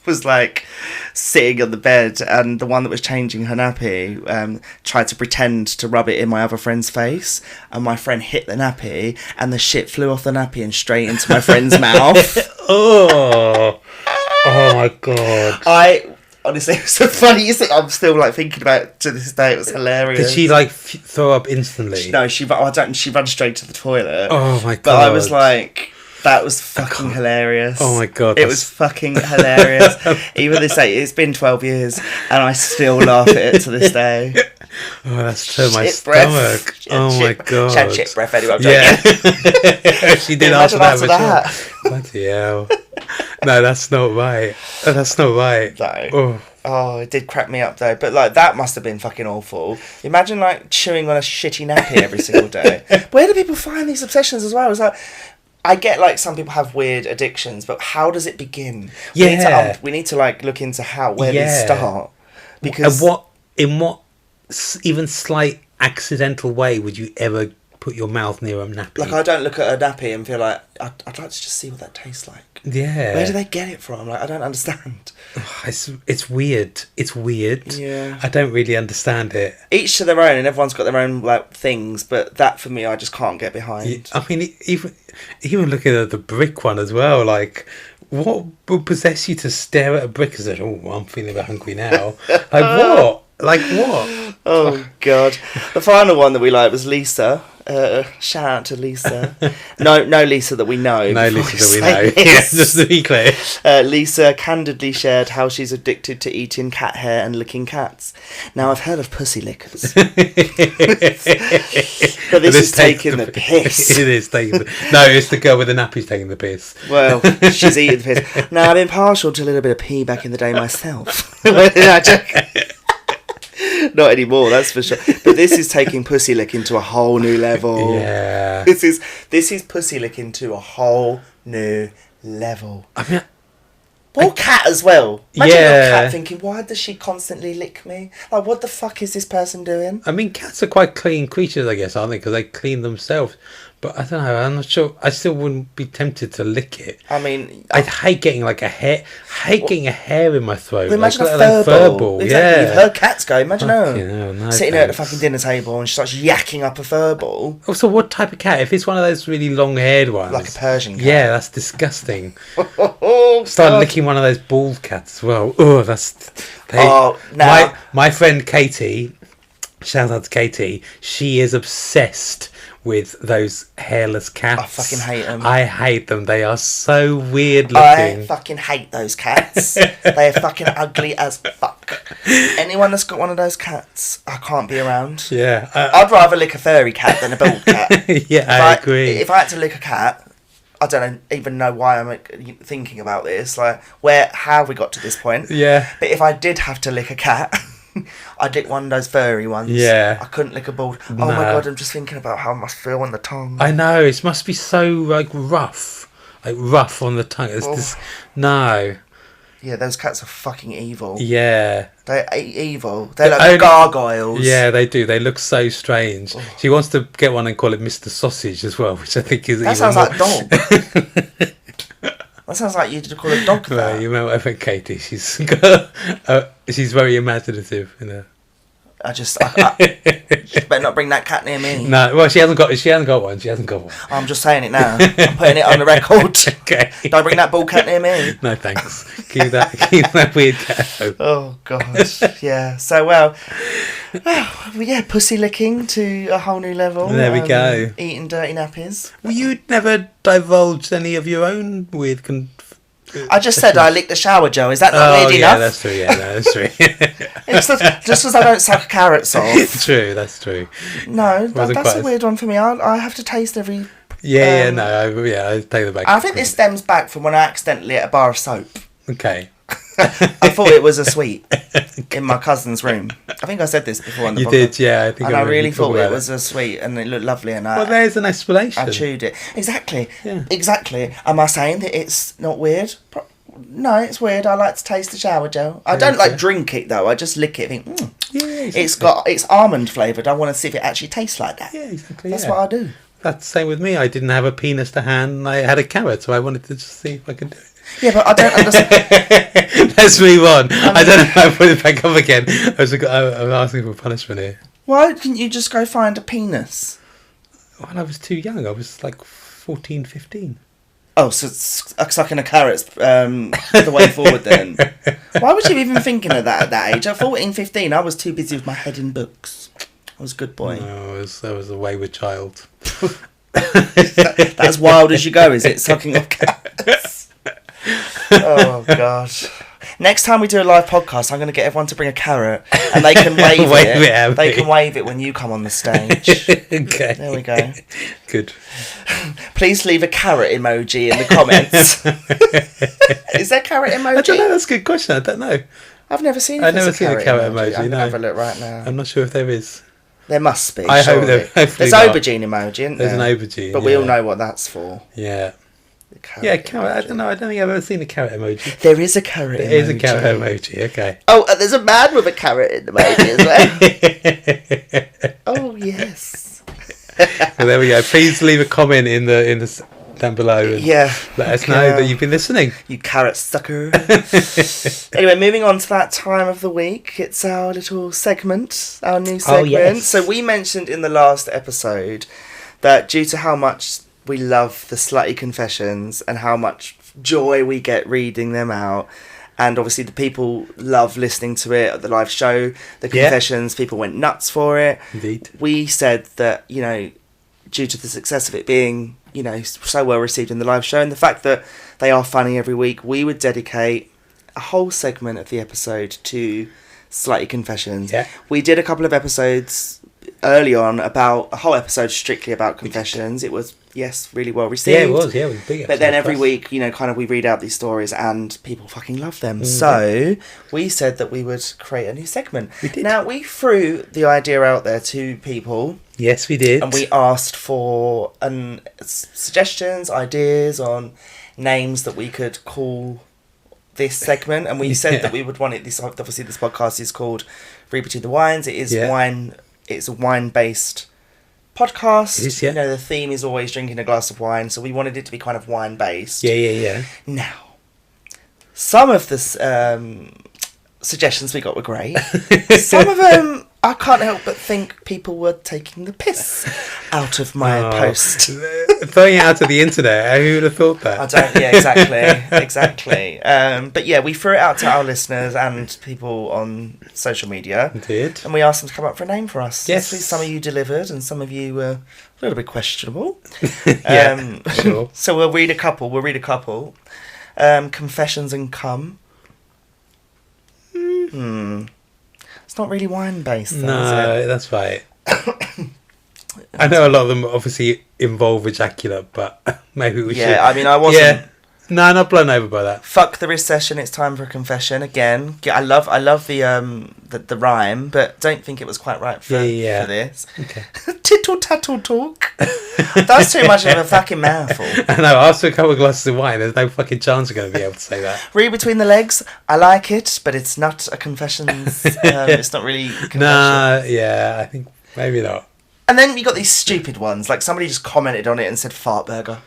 was like sitting on the bed, and the one that was changing her nappy tried to pretend to rub it in my other friend's face, and my friend hit the nappy, and the shit flew off the nappy and straight into my friend's mouth. Oh my god! I honestly, it was so funny. You think I'm still like thinking about it to this day. It was hilarious. Did she like throw up instantly? No, she ran straight to the toilet. Oh my god! But I was like, that was fucking hilarious. Oh my god! It was fucking hilarious. Even this day, it's been 12 years, and I still laugh at it to this day. Oh, that's turned my Shit breath. stomach. Oh my god! She had shit breath anyway. I'm Yeah, joking. she did Imagine after that. after Sure. Bloody hell! No, that's not right. That's not right. No. Oh, it did crack me up though. But like, that must have been fucking awful. Imagine like chewing on a shitty nappy every single day. Where do people find these obsessions as well? It's like, I get like some people have weird addictions, but how does it begin? Yeah. We need to like look into where these start. Because in what even slight accidental way would you ever put your mouth near a nappy? like, I don't look at a nappy and feel like I'd like to just see what that tastes like. Yeah. Where do they get it from? Like, I don't understand. It's weird. It's weird. Yeah. I don't really understand it. Each to their own, and everyone's got their own like things, but that for me, I just can't get behind. I mean, even looking at the brick one as well, like, what would possess you to stare at a brick and say, "Oh, I'm feeling a bit hungry now"? Like what? Like what? Oh god! The final one that we liked was Lisa. Shout out to Lisa. No Lisa that we know. No before Lisa that we know. say Yeah, this. just to be clear. Lisa candidly shared how she's addicted to eating cat hair and licking cats. Now, I've heard of pussy lickers, but this is taking the piss. It is taking no, it's the girl with the nappies taking the piss. Well, she's eating the piss. Now, I've been partial to a little bit of pee back in the day myself. Not anymore, that's for sure. But this is taking pussy licking to a whole new level. Yeah. This is pussy licking to a whole new level. I mean, Poor cat as well. Imagine your Yeah. cat thinking, why does she constantly lick me? Like, what the fuck is this person doing? I mean, cats are quite clean creatures, I guess, aren't they? Because they clean themselves. But I don't know. I'm not sure. I still wouldn't be tempted to lick it. I mean, I'd hate getting like a hair. Getting a hair in my throat. imagine like, a fur ball. ball. Exactly. Yeah. You've heard cats go. Imagine Fucking her hell, no sitting there at the thanks. fucking dinner table and she starts yakking up a fur ball. Also, what type of cat? If it's one of those really long-haired ones, Like a Persian cat. Yeah, that's disgusting. Oh, Start God. licking one of those bald cats as well. Oh, that's. Now- My friend Katie. Shout out to Katie. She is obsessed with those hairless cats. I fucking hate them. I hate them. They are so weird I looking. fucking hate those cats. They are fucking ugly as fuck. Anyone that's got one of those cats, I can't be around. Yeah. I'd rather lick a furry cat than a bald cat. Yeah, I agree. If I had to lick a cat, I don't even know why I'm thinking about this. Like, how have we got to this point? Yeah. But if I did have to lick a cat, I'd lick one of those furry ones. Yeah. I couldn't lick a bald. Oh No. my god, I'm just thinking about how I must feel on the tongue. I know. It must be so like rough on the tongue. It's just no. Yeah, those cats are fucking evil. Yeah. They're evil. They're like gargoyles. Yeah, they do. They look so strange. Oh. She wants to get one and call it Mr. Sausage as well, which I think is That sounds like dog. That sounds like you'd call a dog that. Well, you remember, I think Katie, she's very imaginative, you know. I you better not bring that cat near me. No, well, she hasn't got one. She hasn't got one. I'm just saying it now. I'm putting it on the record. Okay. Don't bring that bull cat near me. No, thanks. Keep that weird cat home. Oh gosh, yeah. So well, yeah, pussy licking to a whole new level. There we go. Eating dirty nappies. Well, you'd never divulged any of your own weird. I just said I licked the shower gel. Is that not weird enough? Yeah, that's true. Yeah, no, that's true. It's just as I don't suck carrots off. True, that's true. No, that's a weird one for me. I have to taste every. I take the back. I think this stems back from when I accidentally ate a bar of soap. Okay. I thought it was a sweet in my cousin's room. I think I said this before on the podcast. You did, yeah. I think. And I really thought it was a sweet, and it looked lovely. And well, there's an explanation. I chewed it. Exactly. Yeah. Exactly. Am I saying that it's not weird? No, it's weird. I like to taste the shower gel. I don't like drink it though. I just lick it and think, Yeah, exactly. It's almond flavoured. I want to see if it actually tastes like that. Yeah, exactly. That's what I do. That's the same with me. I didn't have a penis to hand, and I had a carrot, so I wanted to just see if I could do it. Yeah, but I don't understand. Let's move on. I don't know if I put it back up again. I'm asking for punishment here. Why didn't you just go find a penis? When I was too young, I was like 14, 15. Oh, so sucking a carrot's the way forward then. Why was you even thinking of that at that age? At 14, 15, I was too busy with my head in books. I was a good boy. No, I was a wayward child. That's as wild as you go, is it? Sucking off carrots. Oh, God. Next time we do a live podcast, I'm going to get everyone to bring a carrot and they can wave it. They can wave it when you come on the stage. Okay. There we go. Good. Please leave a carrot emoji in the comments. Is there carrot emoji? I don't know. That's a good question. I don't know. I've never seen. I've never seen a carrot emoji. I'm no. gonna have a look right now. I'm not sure if there is. There must be. I hope there. There's aubergine emoji, isn't there? There's an aubergine. But we all know what that's for. Yeah. Carrot carrot. I don't know. I don't think I've ever seen a carrot emoji. There is a carrot emoji. There is a carrot emoji. Okay. Oh, and there's a man with a carrot in the emoji as well. Oh yes. Well, there we go. Please leave a comment in the down below. And let us know that you've been listening. You carrot sucker. Anyway, moving on to that time of the week. It's our little segment, our new segment. Oh, yes. So we mentioned in the last episode that due to how much we love the slutty confessions and how much joy we get reading them out, and obviously the people love listening to it at the live show, the confessions, people went nuts for it. Indeed. We said that, you know, due to the success of it being, you know, so well received in the live show and the fact that they are funny every week, we would dedicate a whole segment of the episode to slutty confessions. Yeah. We did a couple of episodes early on about a whole episode strictly about confessions. It was really well received. Yeah, it was. Yeah, it was a big episode. But then every week, you know, kind of we read out these stories and people fucking love them. So we said that we would create a new segment. We did. Now we threw the idea out there to people. Yes, we did. And we asked for suggestions, ideas on names that we could call this segment. And we said that we would want it. Obviously, this podcast is called Read Between the Wines. It is wine. It's a wine-based podcast. It is, You know, the theme is always drinking a glass of wine, so we wanted it to be kind of wine-based. Yeah. Now, some of the suggestions we got were great. Some of them, I can't help but think people were taking the piss out of my post. Throwing it out to the internet, who would have thought that? I don't, exactly. But yeah, we threw it out to our listeners and people on social media. Did. And we asked them to come up for a name for us. Yes. Some of you delivered and some of you were a little bit questionable. Sure. So we'll read a couple. Confessions and Cum. It's not really wine-based, though, No, is it? that's right. I know a lot of them obviously involve ejaculate, but maybe we should. Yeah, I mean, I wasn't... No, not blown over by that. Fuck the recession. It's time for a confession again. I love the rhyme, but don't think it was quite right for this. Okay. Tittle tattle talk. That's too much of a fucking mouthful. I know. After a couple of glasses of wine, there's no fucking chance you're going to be able to say that. Read between the legs. I like it, but it's not a confessions. It's not really. Nah, yeah, I think maybe not. And then you got these stupid ones. Like somebody just commented on it and said fart burger.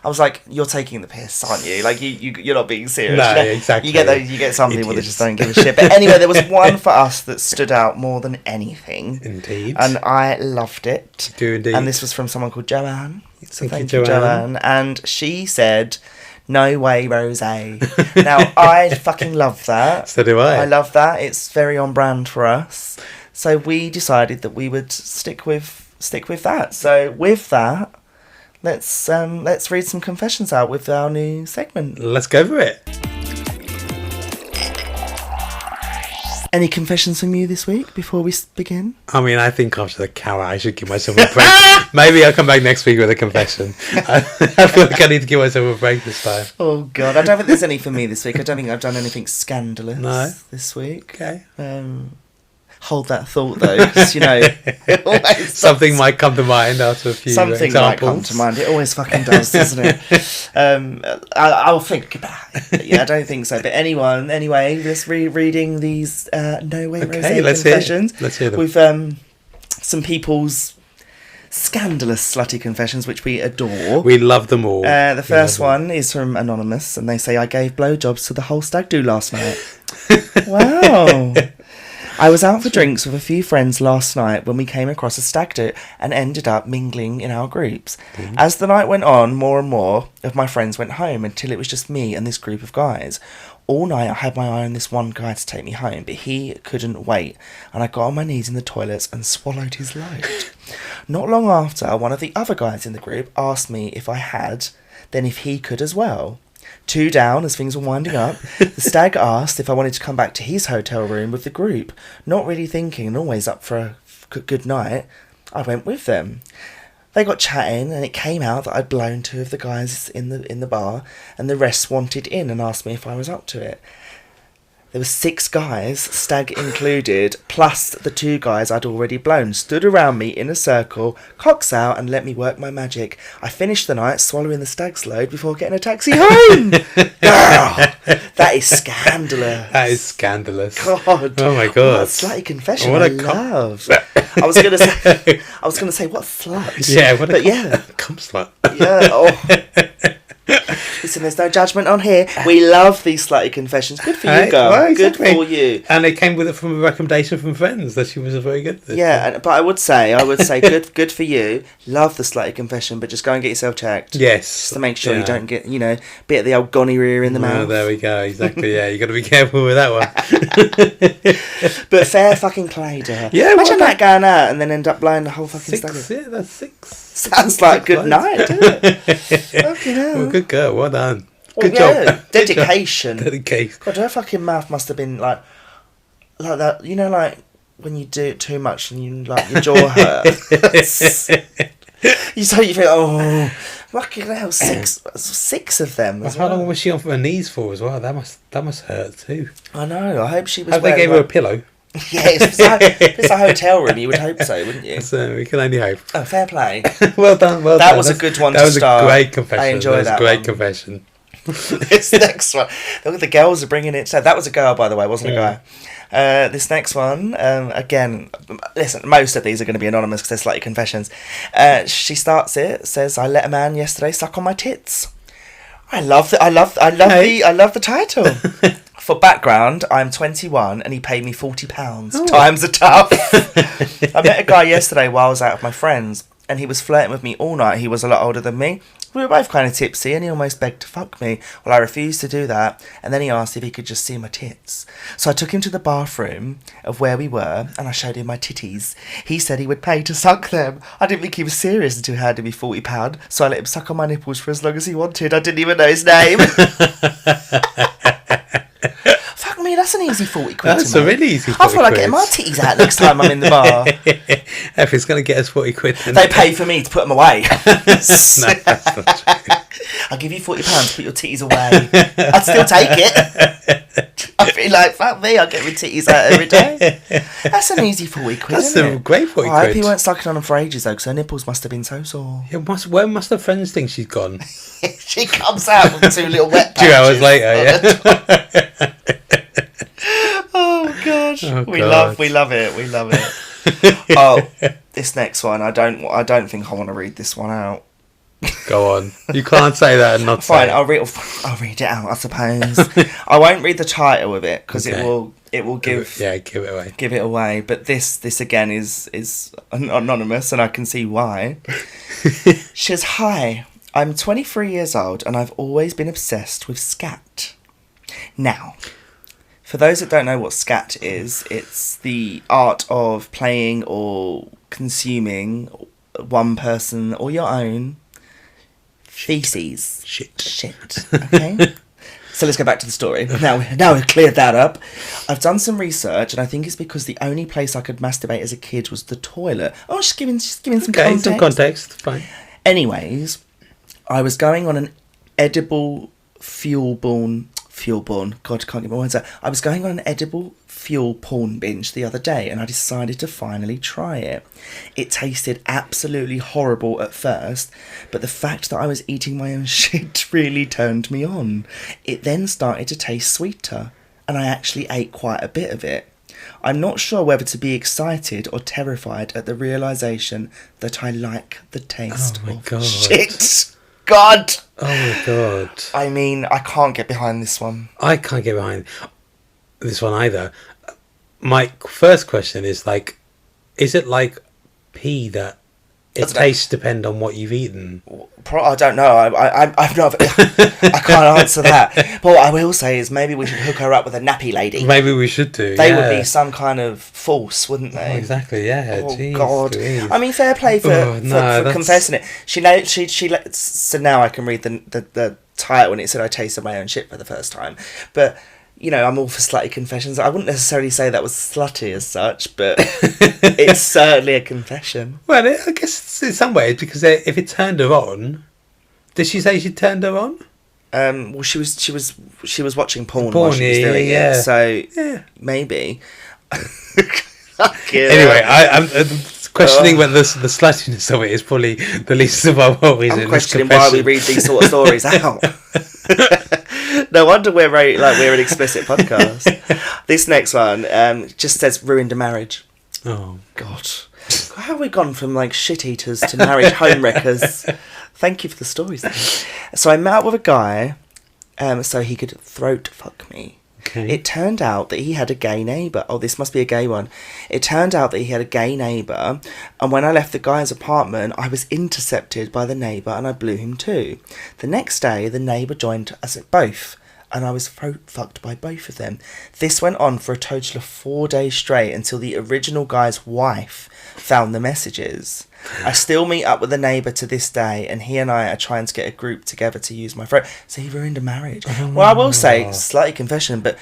I was like, you're taking the piss, aren't you? Like you're not being serious. No, you know? exactly. You get some people that just don't give a shit. But anyway, there was one for us that stood out more than anything. Indeed. And I loved it. You do indeed. And this was from someone called Joanne. So thank you, Joanne. And she said, "No way, Rosé." Now I fucking love that. So do I. I love that. It's very on brand for us. So we decided that we would stick with that. So with that, let's read some confessions out with our new segment. Let's go for it. Any confessions from you this week before we begin? I mean, I think after the cow, I should give myself a break. Maybe I'll come back next week with a confession. I feel like I need to give myself a break this time. Oh God, I don't think there's any for me this week. I don't think I've done anything scandalous this week. Okay. Hold that thought though, because it always something might come to mind after a few something examples. might come to mind. It always fucking does, doesn't it? I'll think about it. Yeah, I don't think so. But anyway, just reading these No Way Rosé confessions. Let's hear them. With some people's scandalous slutty confessions, which we adore. We love them all. The first one is from Anonymous, and they say, "I gave blowjobs to the whole stag do last night." Wow. I was out for drinks with a few friends last night when we came across a stag do and ended up mingling in our groups. Mm-hmm. As the night went on, more and more of my friends went home until it was just me and this group of guys. All night I had my eye on this one guy to take me home, but he couldn't wait, and I got on my knees in the toilets and swallowed his load. Not long after, one of the other guys in the group asked me if I had, then if he could as well. 2 down, as things were winding up, the stag asked if I wanted to come back to his hotel room with the group. Not really thinking and always up for a good night, I went with them. They got chatting, and it came out that I'd blown 2 of the guys in the bar, and the rest wanted in and asked me if I was up to it. There were 6 guys, stag included, plus the 2 guys I'd already blown, stood around me in a circle, cocks out, and let me work my magic. I finished the night swallowing the stag's load before getting a taxi home. Girl, that is scandalous. That is scandalous. God. Oh my God. What a slutty confession. What I a love. I was gonna say what slut. Yeah, what a cum slut. Yeah. Oh. Listen, there's no judgment on here. We love these slutty confessions. Good for you, girl. Well, exactly. Good for you. And it came with it from a recommendation from friends that she was very good at this. Yeah, but I would say good for you. Love the slutty confession, but just go and get yourself checked. Yes. Just to make sure you don't get, bit of the old gonorrhea in the mouth. There we go. Exactly. Yeah, you got to be careful with that one. But fair fucking play to her. Yeah. Imagine that going out and then end up blowing the whole fucking stag. Yeah, that's 6. Sounds like a good night, doesn't it? Fucking hell. Well, good girl. Well done. Good job. Dedication. Dedication. God, her fucking mouth must have been like that. Like when you do it too much and your jaw hurts. You feel, oh, fucking hell, 6 of them. How long was she on her knees for as well? That must hurt too. I know. I hope she was. Hope they gave her a pillow. Yeah, if it's a hotel room, you would hope so, wouldn't you? So we can only hope. Oh, fair play. Well done. That was a good one to start. That was a great confession. I enjoyed that. Great confession. This next one. Look, the girls are bringing it. So that was a girl, by the way, wasn't a guy. This next one, again, listen, most of these are going to be anonymous because they're slutty confessions. She starts it, says, "I let a man yesterday suck on my tits." I love the title. For background, I'm 21 and he paid me £40. Oh. Times are tough. I met a guy yesterday while I was out with my friends and he was flirting with me all night. He was a lot older than me. We were both kind of tipsy and he almost begged to fuck me. Well, I refused to do that, and then he asked if he could just see my tits. So I took him to the bathroom of where we were and I showed him my titties. He said he would pay to suck them. I didn't think he was serious until he handed me £40, so I let him suck on my nipples for as long as he wanted. I didn't even know his name. Fuck me, that's an easy 40 quid. That's a really easy 40 I feel like getting my titties out next time I'm in the bar. If it's going to get us 40 quid, then they pay for me to put them away. No, that's not true. I'll give you £40, put your titties away. I'd still take it. I'd be like, fuck me, I'll get my titties out every day. That's an easy £40, That's isn't a it? great £40. I hope he weren't sucking on them for ages, though, because her nipples must have been so sore. Yeah, where must her friends think she's gone? She comes out with 2 little wet patches. 2 hours later, yeah. Oh, gosh. Oh, we God. love it. Oh, this next one, I don't think I want to read this one out. Go on. You can't say that and not Fine, say I'll read it out, I suppose. I won't read the title of it because Okay. it will give give it away. But this again is anonymous, and I can see why. She says, "Hi, I'm 23 years old, and I've always been obsessed with scat. Now, for those that don't know what scat is, it's the art of playing or consuming one person or your own feces. Shit. Okay? So let's go back to the story. Now we've cleared that up. I've done some research, and I think it's because the only place I could masturbate as a kid was the toilet. Oh, just giving some context. Some context. Fine. Anyways, I was going on an edible fuel-borne... God, I can't get my words out. I was going on an edible fuel porn binge the other day, and I decided to finally try it. It tasted absolutely horrible at first, but the fact that I was eating my own shit really turned me on. It then started to taste sweeter, and I actually ate quite a bit of it. I'm not sure whether to be excited or terrified at the realisation that I like the taste of shit. God! Oh my God. I mean, I can't get behind this one. I can't get behind this one either. My first question is like, is it like pee that it tastes depend on what you've eaten? I don't know. I've not. I can't answer that. But what I will say is maybe we should hook her up with a nappy lady. Maybe we should do. They would be some kind of force, wouldn't they? Oh, exactly. Yeah. Oh Jeez, God. Louise. I mean, fair play for confessing it. She lets. So now I can read the title, and it said I tasted my own shit for the first time. But you know, I'm all for slutty confessions. I wouldn't necessarily say that was slutty as such, but it's certainly a confession. Well, I guess in some ways, because if it turned her on, did she say she turned her on? Well, she was watching porn while she was doing it, so maybe. Anyway, I'm questioning whether the sluttiness of it is probably the least of our worries. I'm questioning why we read these sort of stories out. No wonder we're an explicit podcast. This next one just says ruined a marriage. Oh God, how have we gone from like shit eaters to marriage home wreckers? Thank you for the stories. So I met up with a guy, so he could throat fuck me. Okay. It turned out that he had a gay neighbour. Oh, this must be a gay one. It turned out that he had a gay neighbour, and when I left the guy's apartment, I was intercepted by the neighbour, and I blew him too. The next day, the neighbour joined us at both, and I was throat fucked by both of them. This went on for a total of 4 days straight until the original guy's wife found the messages. I still meet up with the neighbour to this day, and he and I are trying to get a group together to use my throat. So he ruined a marriage. Well, I will say, slutty confession, but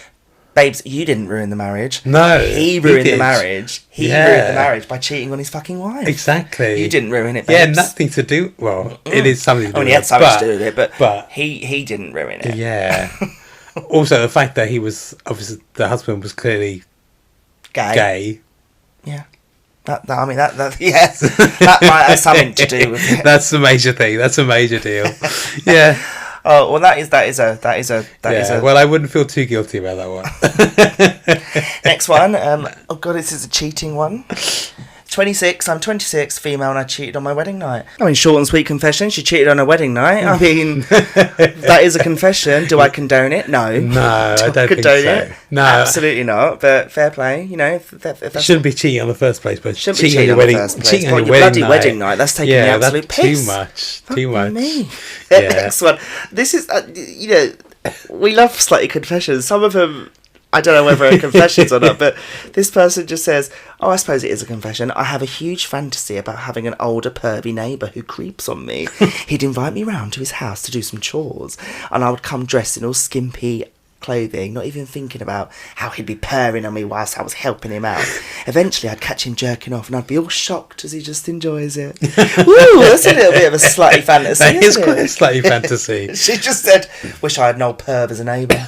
babes, you didn't ruin the marriage. No, he ruined the marriage. He ruined the marriage by cheating on his fucking wife. Exactly. You didn't ruin it, babes. Yeah, nothing to do. Well, it is something to do. I mean, he had something to do with it, but he didn't ruin it. Yeah. Also, the fact that he was obviously the husband was clearly gay. Yeah. That yes, that might have something to do with it. That's a major thing. That's a major deal. Yeah. Oh well, that is a. Well, I wouldn't feel too guilty about that one. Next one. Oh God, this is a cheating one. 26. I'm 26, female, and I cheated on my wedding night. I mean, short and sweet confession. She cheated on her wedding night. I mean, that is a confession. Do I condone it? No. No, I don't think so. It? No, absolutely not. But fair play. You know, if shouldn't be cheating on the first place, but cheating on your wedding, cheating on your bloody wedding night. That's taking the absolute piss. Too much. Me. Next one. This is, you know, we love slutty confessions. Some of them, I don't know whether a confession's or not, but this person just says, oh, I suppose it is a confession. I have a huge fantasy about having an older pervy neighbour who creeps on me. He'd invite me round to his house to do some chores, and I would come dressed in all skimpy clothing, not even thinking about how he'd be purring on me whilst I was helping him out. Eventually, I'd catch him jerking off and I'd be all shocked as he just enjoys it. Woo, that's a little bit of a slutty fantasy, That is isn't quite a it? slutty fantasy. She just said, wish I had an old perv as a neighbour.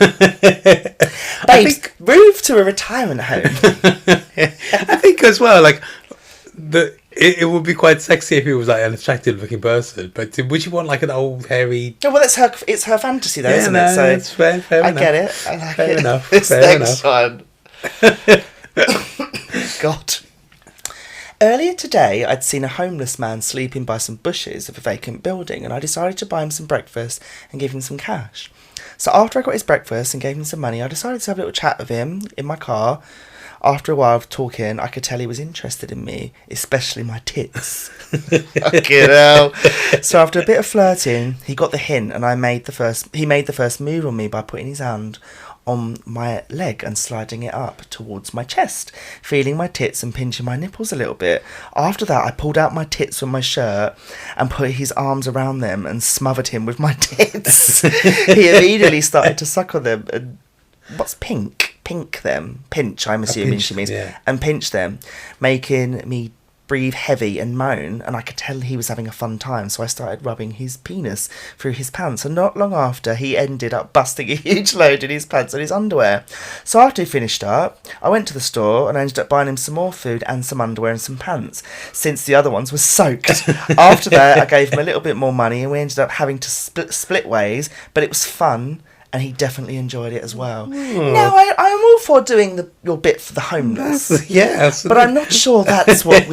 Babes, move to a retirement home. I think as well, like, it would be quite sexy if he was like an attractive looking person, but would you want like an old hairy? No, well, it's her fantasy though, isn't it? So it's fair I enough. get it. I like Fair it. enough. This Fair next enough. one. God. Earlier today, I'd seen a homeless man sleeping by some bushes of a vacant building, and I decided to buy him some breakfast and give him some cash. So after I got his breakfast and gave him some money, I decided to have a little chat with him in my car. After a while of talking, I could tell he was interested in me, especially my tits. Fucking hell. So after a bit of flirting, he got the hint, and he made the first move on me by putting his hand on my leg and sliding it up towards my chest, feeling my tits and pinching my nipples a little bit. After that, I pulled out my tits from my shirt and put his arms around them and smothered him with my tits. He immediately started to suck on them and... What's pink? Pinch, I'm assuming she means. Yeah. And pinch them, making me breathe heavy and moan, and I could tell he was having a fun time, so I started rubbing his penis through his pants, and not long after, he ended up busting a huge load in his pants and his underwear. So after he finished up, I went to the store and I ended up buying him some more food and some underwear and some pants, since the other ones were soaked. After that, I gave him a little bit more money, and we ended up having to split ways, but it was fun. And he definitely enjoyed it as well. Now, I'm all for doing your bit for the homeless. Yes. But I'm not sure that's what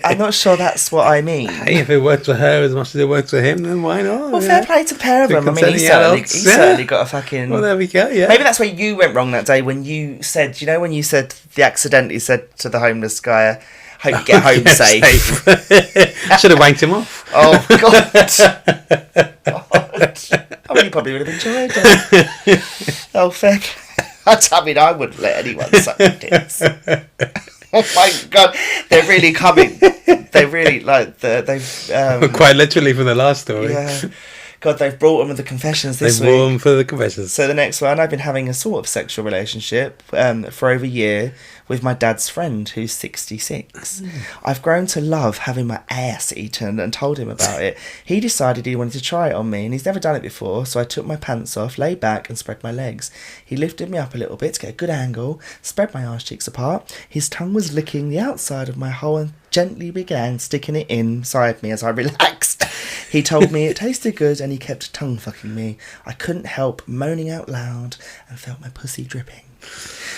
I'm not sure that's what I mean. Hey, if it works for her as much as it works for him, then why not? Well, fair play to pair of them. I mean, he certainly got a fucking... Well, there we go, yeah. Maybe that's where you went wrong that day when you said, when you said, you accidentally said to the homeless guy, hope you get home safe. Should have wanked him off. Oh, God. I mean, you probably would have enjoyed it. Oh, fair play. I mean, I wouldn't let anyone suck my tits. Oh my God, they're really coming. They're really they've quite literally from the last story. Yeah. God, they've brought them with the confessions this week. They've brought them for the confessions. So the next one, I've been having a sort of sexual relationship for over a year with my dad's friend who's 66. I've grown to love having my ass eaten and told him about it. He decided he wanted to try it on me and he's never done it before, so I took my pants off, lay back and spread my legs. He lifted me up a little bit to get a good angle, spread my arse cheeks apart. His tongue was licking the outside of my hole and gently began sticking it inside me as I relaxed. He told me it tasted good and he kept tongue fucking me. I couldn't help moaning out loud and felt my pussy dripping.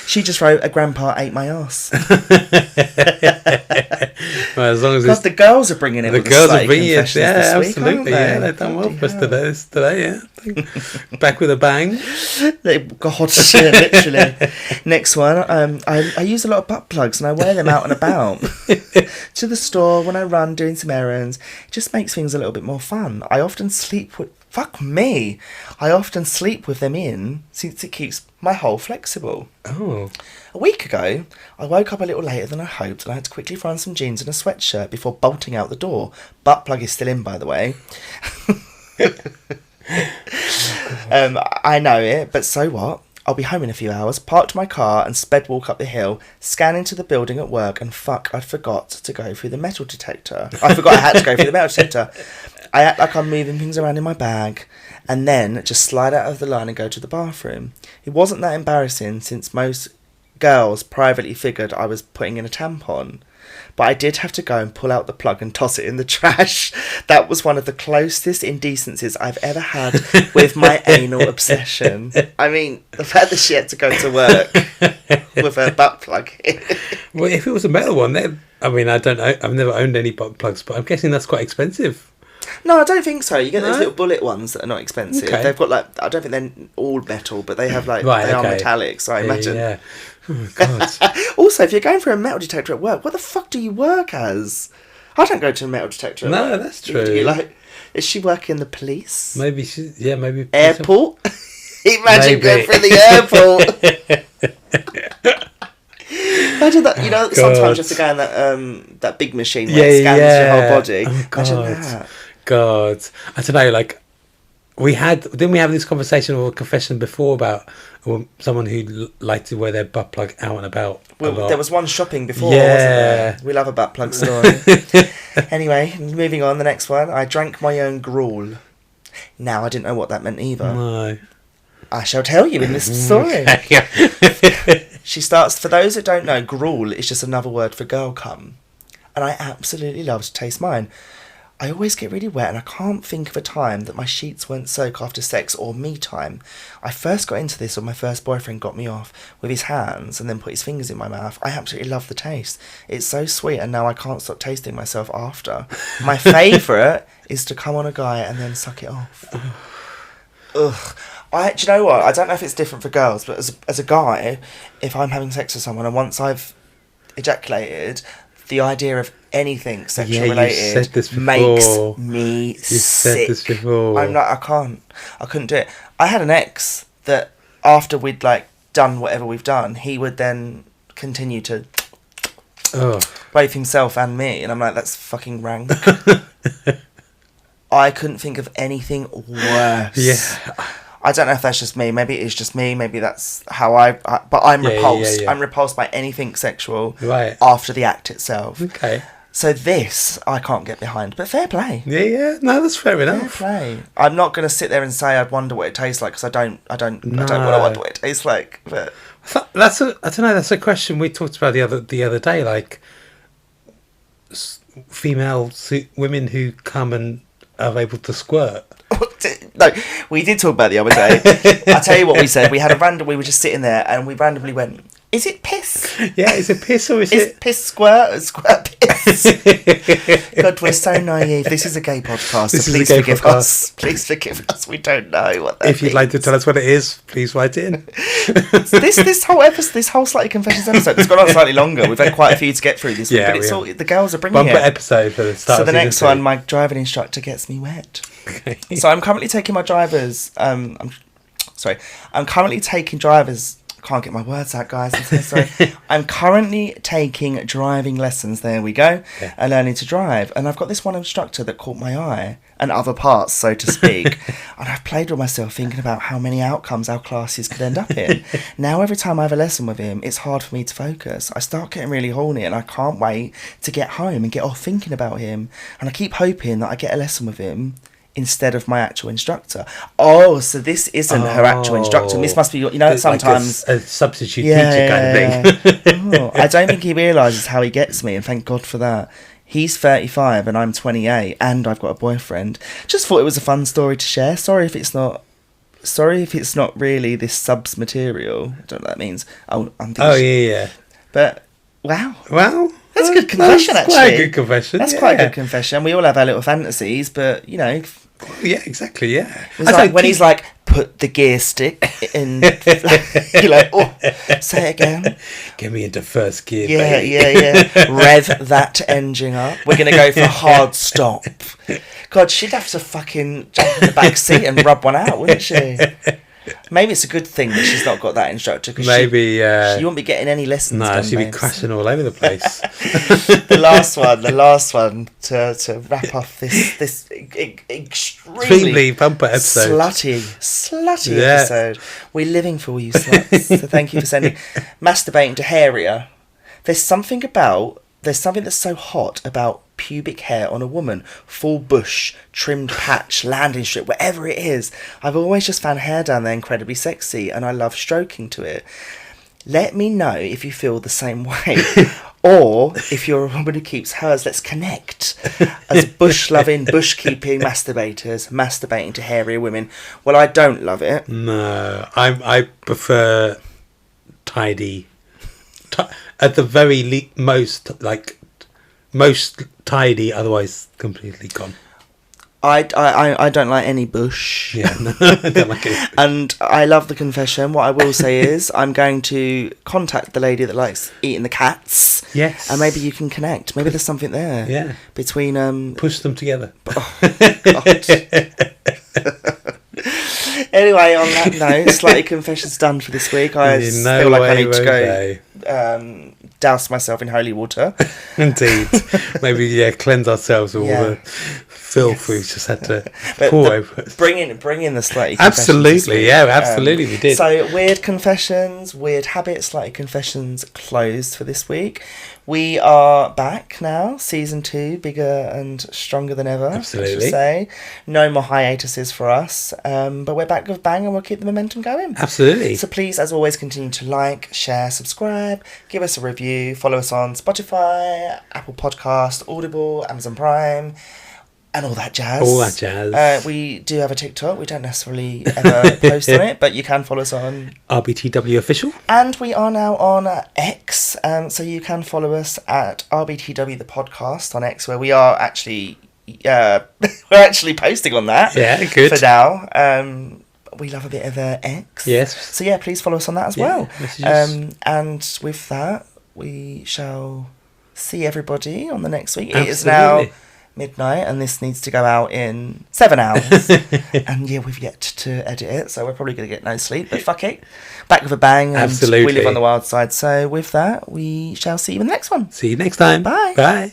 She just wrote, a grandpa ate my ass. Well, as long as because the girls are bringing it. The girls are bringing it, yeah, absolutely, yeah. They've done well for us today, yeah. Back with a bang. God, shit, literally. Next one, I use a lot of butt plugs and I wear them out and about. To the store when I run doing some errands. It just makes things a little bit more fun. I often sleep with... Fuck me. I often sleep with them in since it keeps my hole flexible. Oh. A week ago, I woke up a little later than I hoped and I had to quickly find some jeans and a sweatshirt before bolting out the door. Butt plug is still in, by the way. I know it, but so what? I'll be home in a few hours, parked my car and sped walk up the hill, scan into the building at work, and fuck, I forgot to go through the metal detector. I forgot I had to go through the metal detector. I act like I'm moving things around in my bag, and then just slide out of the line and go to the bathroom. It wasn't that embarrassing since most girls privately figured I was putting in a tampon. But I did have to go and pull out the plug and toss it in the trash. That was one of the closest indecencies I've ever had with my anal obsession. I mean, the fact that she had to go to work with her butt plug in. Well, if it was a metal one, then I mean, I don't know. I've never owned any butt plugs, but I'm guessing that's quite expensive. No, I don't think so. You get those little bullet ones that are not expensive. Okay. They've got I don't think they're all metal, but they have they are metallic, so I imagine. Yeah. Oh, God. Also, if you're going for a metal detector at work, what the fuck do you work as? I don't go to a metal detector at work. No, that's true. Is she working the police? Maybe maybe. Airport? Imagine going through the airport. Imagine that, sometimes you have to go in that big machine where it scans your whole body. Oh, God. Imagine that. God. I don't know, didn't we have this conversation or confession before about or someone who liked to wear their butt plug out and about. Well, there was one shopping before, Yeah. wasn't there? We love a butt plug story. Anyway, moving on, the next one. I drank my own gruel. Now, I didn't know what that meant either. No. I shall tell you in this story. She starts, for those that don't know, gruel is just another word for girl cum. And I absolutely love to taste mine. I always get really wet and I can't think of a time that my sheets won't soak after sex or me time. I first got into this when my first boyfriend got me off with his hands and then put his fingers in my mouth. I absolutely love the taste. It's so sweet and now I can't stop tasting myself after. My favourite is to come on a guy and then suck it off. Ugh. Do you know what? I don't know if it's different for girls, but as a guy, if I'm having sex with someone and once I've ejaculated, the idea of anything sexual related makes me sick. Said this before. I couldn't do it. I had an ex that after we'd like done whatever we've done, he would then continue to both himself and me, and I'm like, that's fucking rank. I couldn't think of anything worse. Yeah. I don't know if that's just me. Maybe it is just me. Maybe that's how but I'm repulsed. Yeah. I'm repulsed by anything sexual Right. after the act itself. Okay. So this, I can't get behind. But fair play. Yeah. No, that's fair enough. Fair play. I'm not going to sit there and say I'd wonder what it tastes like, because I don't want to wonder what it tastes like. But I don't know. That's a question we talked about the other day. Like women who come and are able to squirt. No, we did talk about it the other day. I tell you what we said. We were just sitting there and we randomly went, is it piss? Yeah, is it piss or is it piss squirt or squirt piss? God, we're so naive. This is a gay podcast, so please forgive us. Please forgive us. We don't know what that If you'd like to tell us what it is, please write in. This whole episode, this whole Slutty Confessions episode, it's gone on slightly longer. We've had quite a few to get through this week, but it's all the girls are bringing Bumper it. episode for the start. So of the next season 2. one, my driving instructor gets me wet. So I'm currently taking my drivers. I'm currently taking drivers. Can't get my words out, guys. I'm so sorry. I'm currently taking driving lessons. There we go. Yeah. And learning to drive. And I've got this one instructor that caught my eye, and other parts, so to speak. And I've played with myself thinking about how many outcomes our classes could end up in. Now, every time I have a lesson with him, it's hard for me to focus. I start getting really horny, and I can't wait to get home and get off thinking about him. And I keep hoping that I get a lesson with him instead of my actual instructor. Oh, so this isn't her actual instructor. This must be, sometimes like a substitute teacher kind of thing. I don't think he realises how he gets me, and thank God for that. He's 35 and I'm 28 and I've got a boyfriend. Just thought it was a fun story to share. Sorry if it's not really this subs material. I don't know what that means. Yeah. But wow. Well, that's a good confession, that's actually. Quite a good confession. That's quite a good confession. We all have our little fantasies, but yeah, exactly. Yeah. It's like when he's like, put the gear stick in. You're like, oh, say it again. Get me into first gear. Yeah. Rev that engine up. We're gonna go for a hard stop. God, she'd have to fucking jump in the back seat and rub one out, wouldn't she? Maybe it's a good thing that she's not got that instructor, because she won't be getting any lessons. No, she'd be crashing all over the place. The last one to wrap off this extremely bumper episode, slutty episode. We're living for you, sluts. So thank you for sending. Masturbating to hairier. There's something that's so hot about pubic hair on a woman. Full bush, trimmed patch, landing strip, whatever it is. I've always just found hair down there incredibly sexy, and I love stroking to it. Let me know if you feel the same way. Or if you're a woman who keeps hers. Let's connect as bush-loving, bush-keeping masturbators, masturbating to hairier women. Well, I don't love it. No, I prefer tidy. At the very most tidy, otherwise completely gone. I don't like any bush. Yeah, no, I don't like it. And I love the confession. What I will say is I'm going to contact the lady that likes eating the cats. Yes. And maybe you can connect. Maybe there's something there. Yeah. Between push them together. Oh, God. Anyway, on that note, Slutty Confessions done for this week. I feel like I need to go douse myself in holy water. Indeed. Maybe, cleanse ourselves of all the filth we've just had to But pour over us. bring in the slutty confessions this Absolutely, week. yeah, absolutely, we did. So, weird confessions, weird habits, slutty confessions closed for this week. We are back now, season 2, bigger and stronger than ever. Absolutely. I should say. No more hiatuses for us, but we're back with bang and we'll keep the momentum going. Absolutely. So please, as always, continue to like, share, subscribe, give us a review, follow us on Spotify, Apple Podcast, Audible, Amazon Prime, and all that jazz. All that jazz. We do have a TikTok. We don't necessarily ever post on it, but you can follow us on RBTW official. and we are now on X, so you can follow us at RBTW the podcast on X, where we are actually we're actually posting on that. Yeah, good. For now, we love a bit of X. Yes. So yeah, please follow us on that as well. Messages. And with that, we shall see everybody on the next week. Absolutely. It is now midnight, and this needs to go out in 7 hours. And yeah, we've yet to edit it, so we're probably going to get no sleep. But fuck it, back with a bang. And Absolutely. we live on the wild side. So with that, we shall see you in the next one. See you next time. Bye. Bye.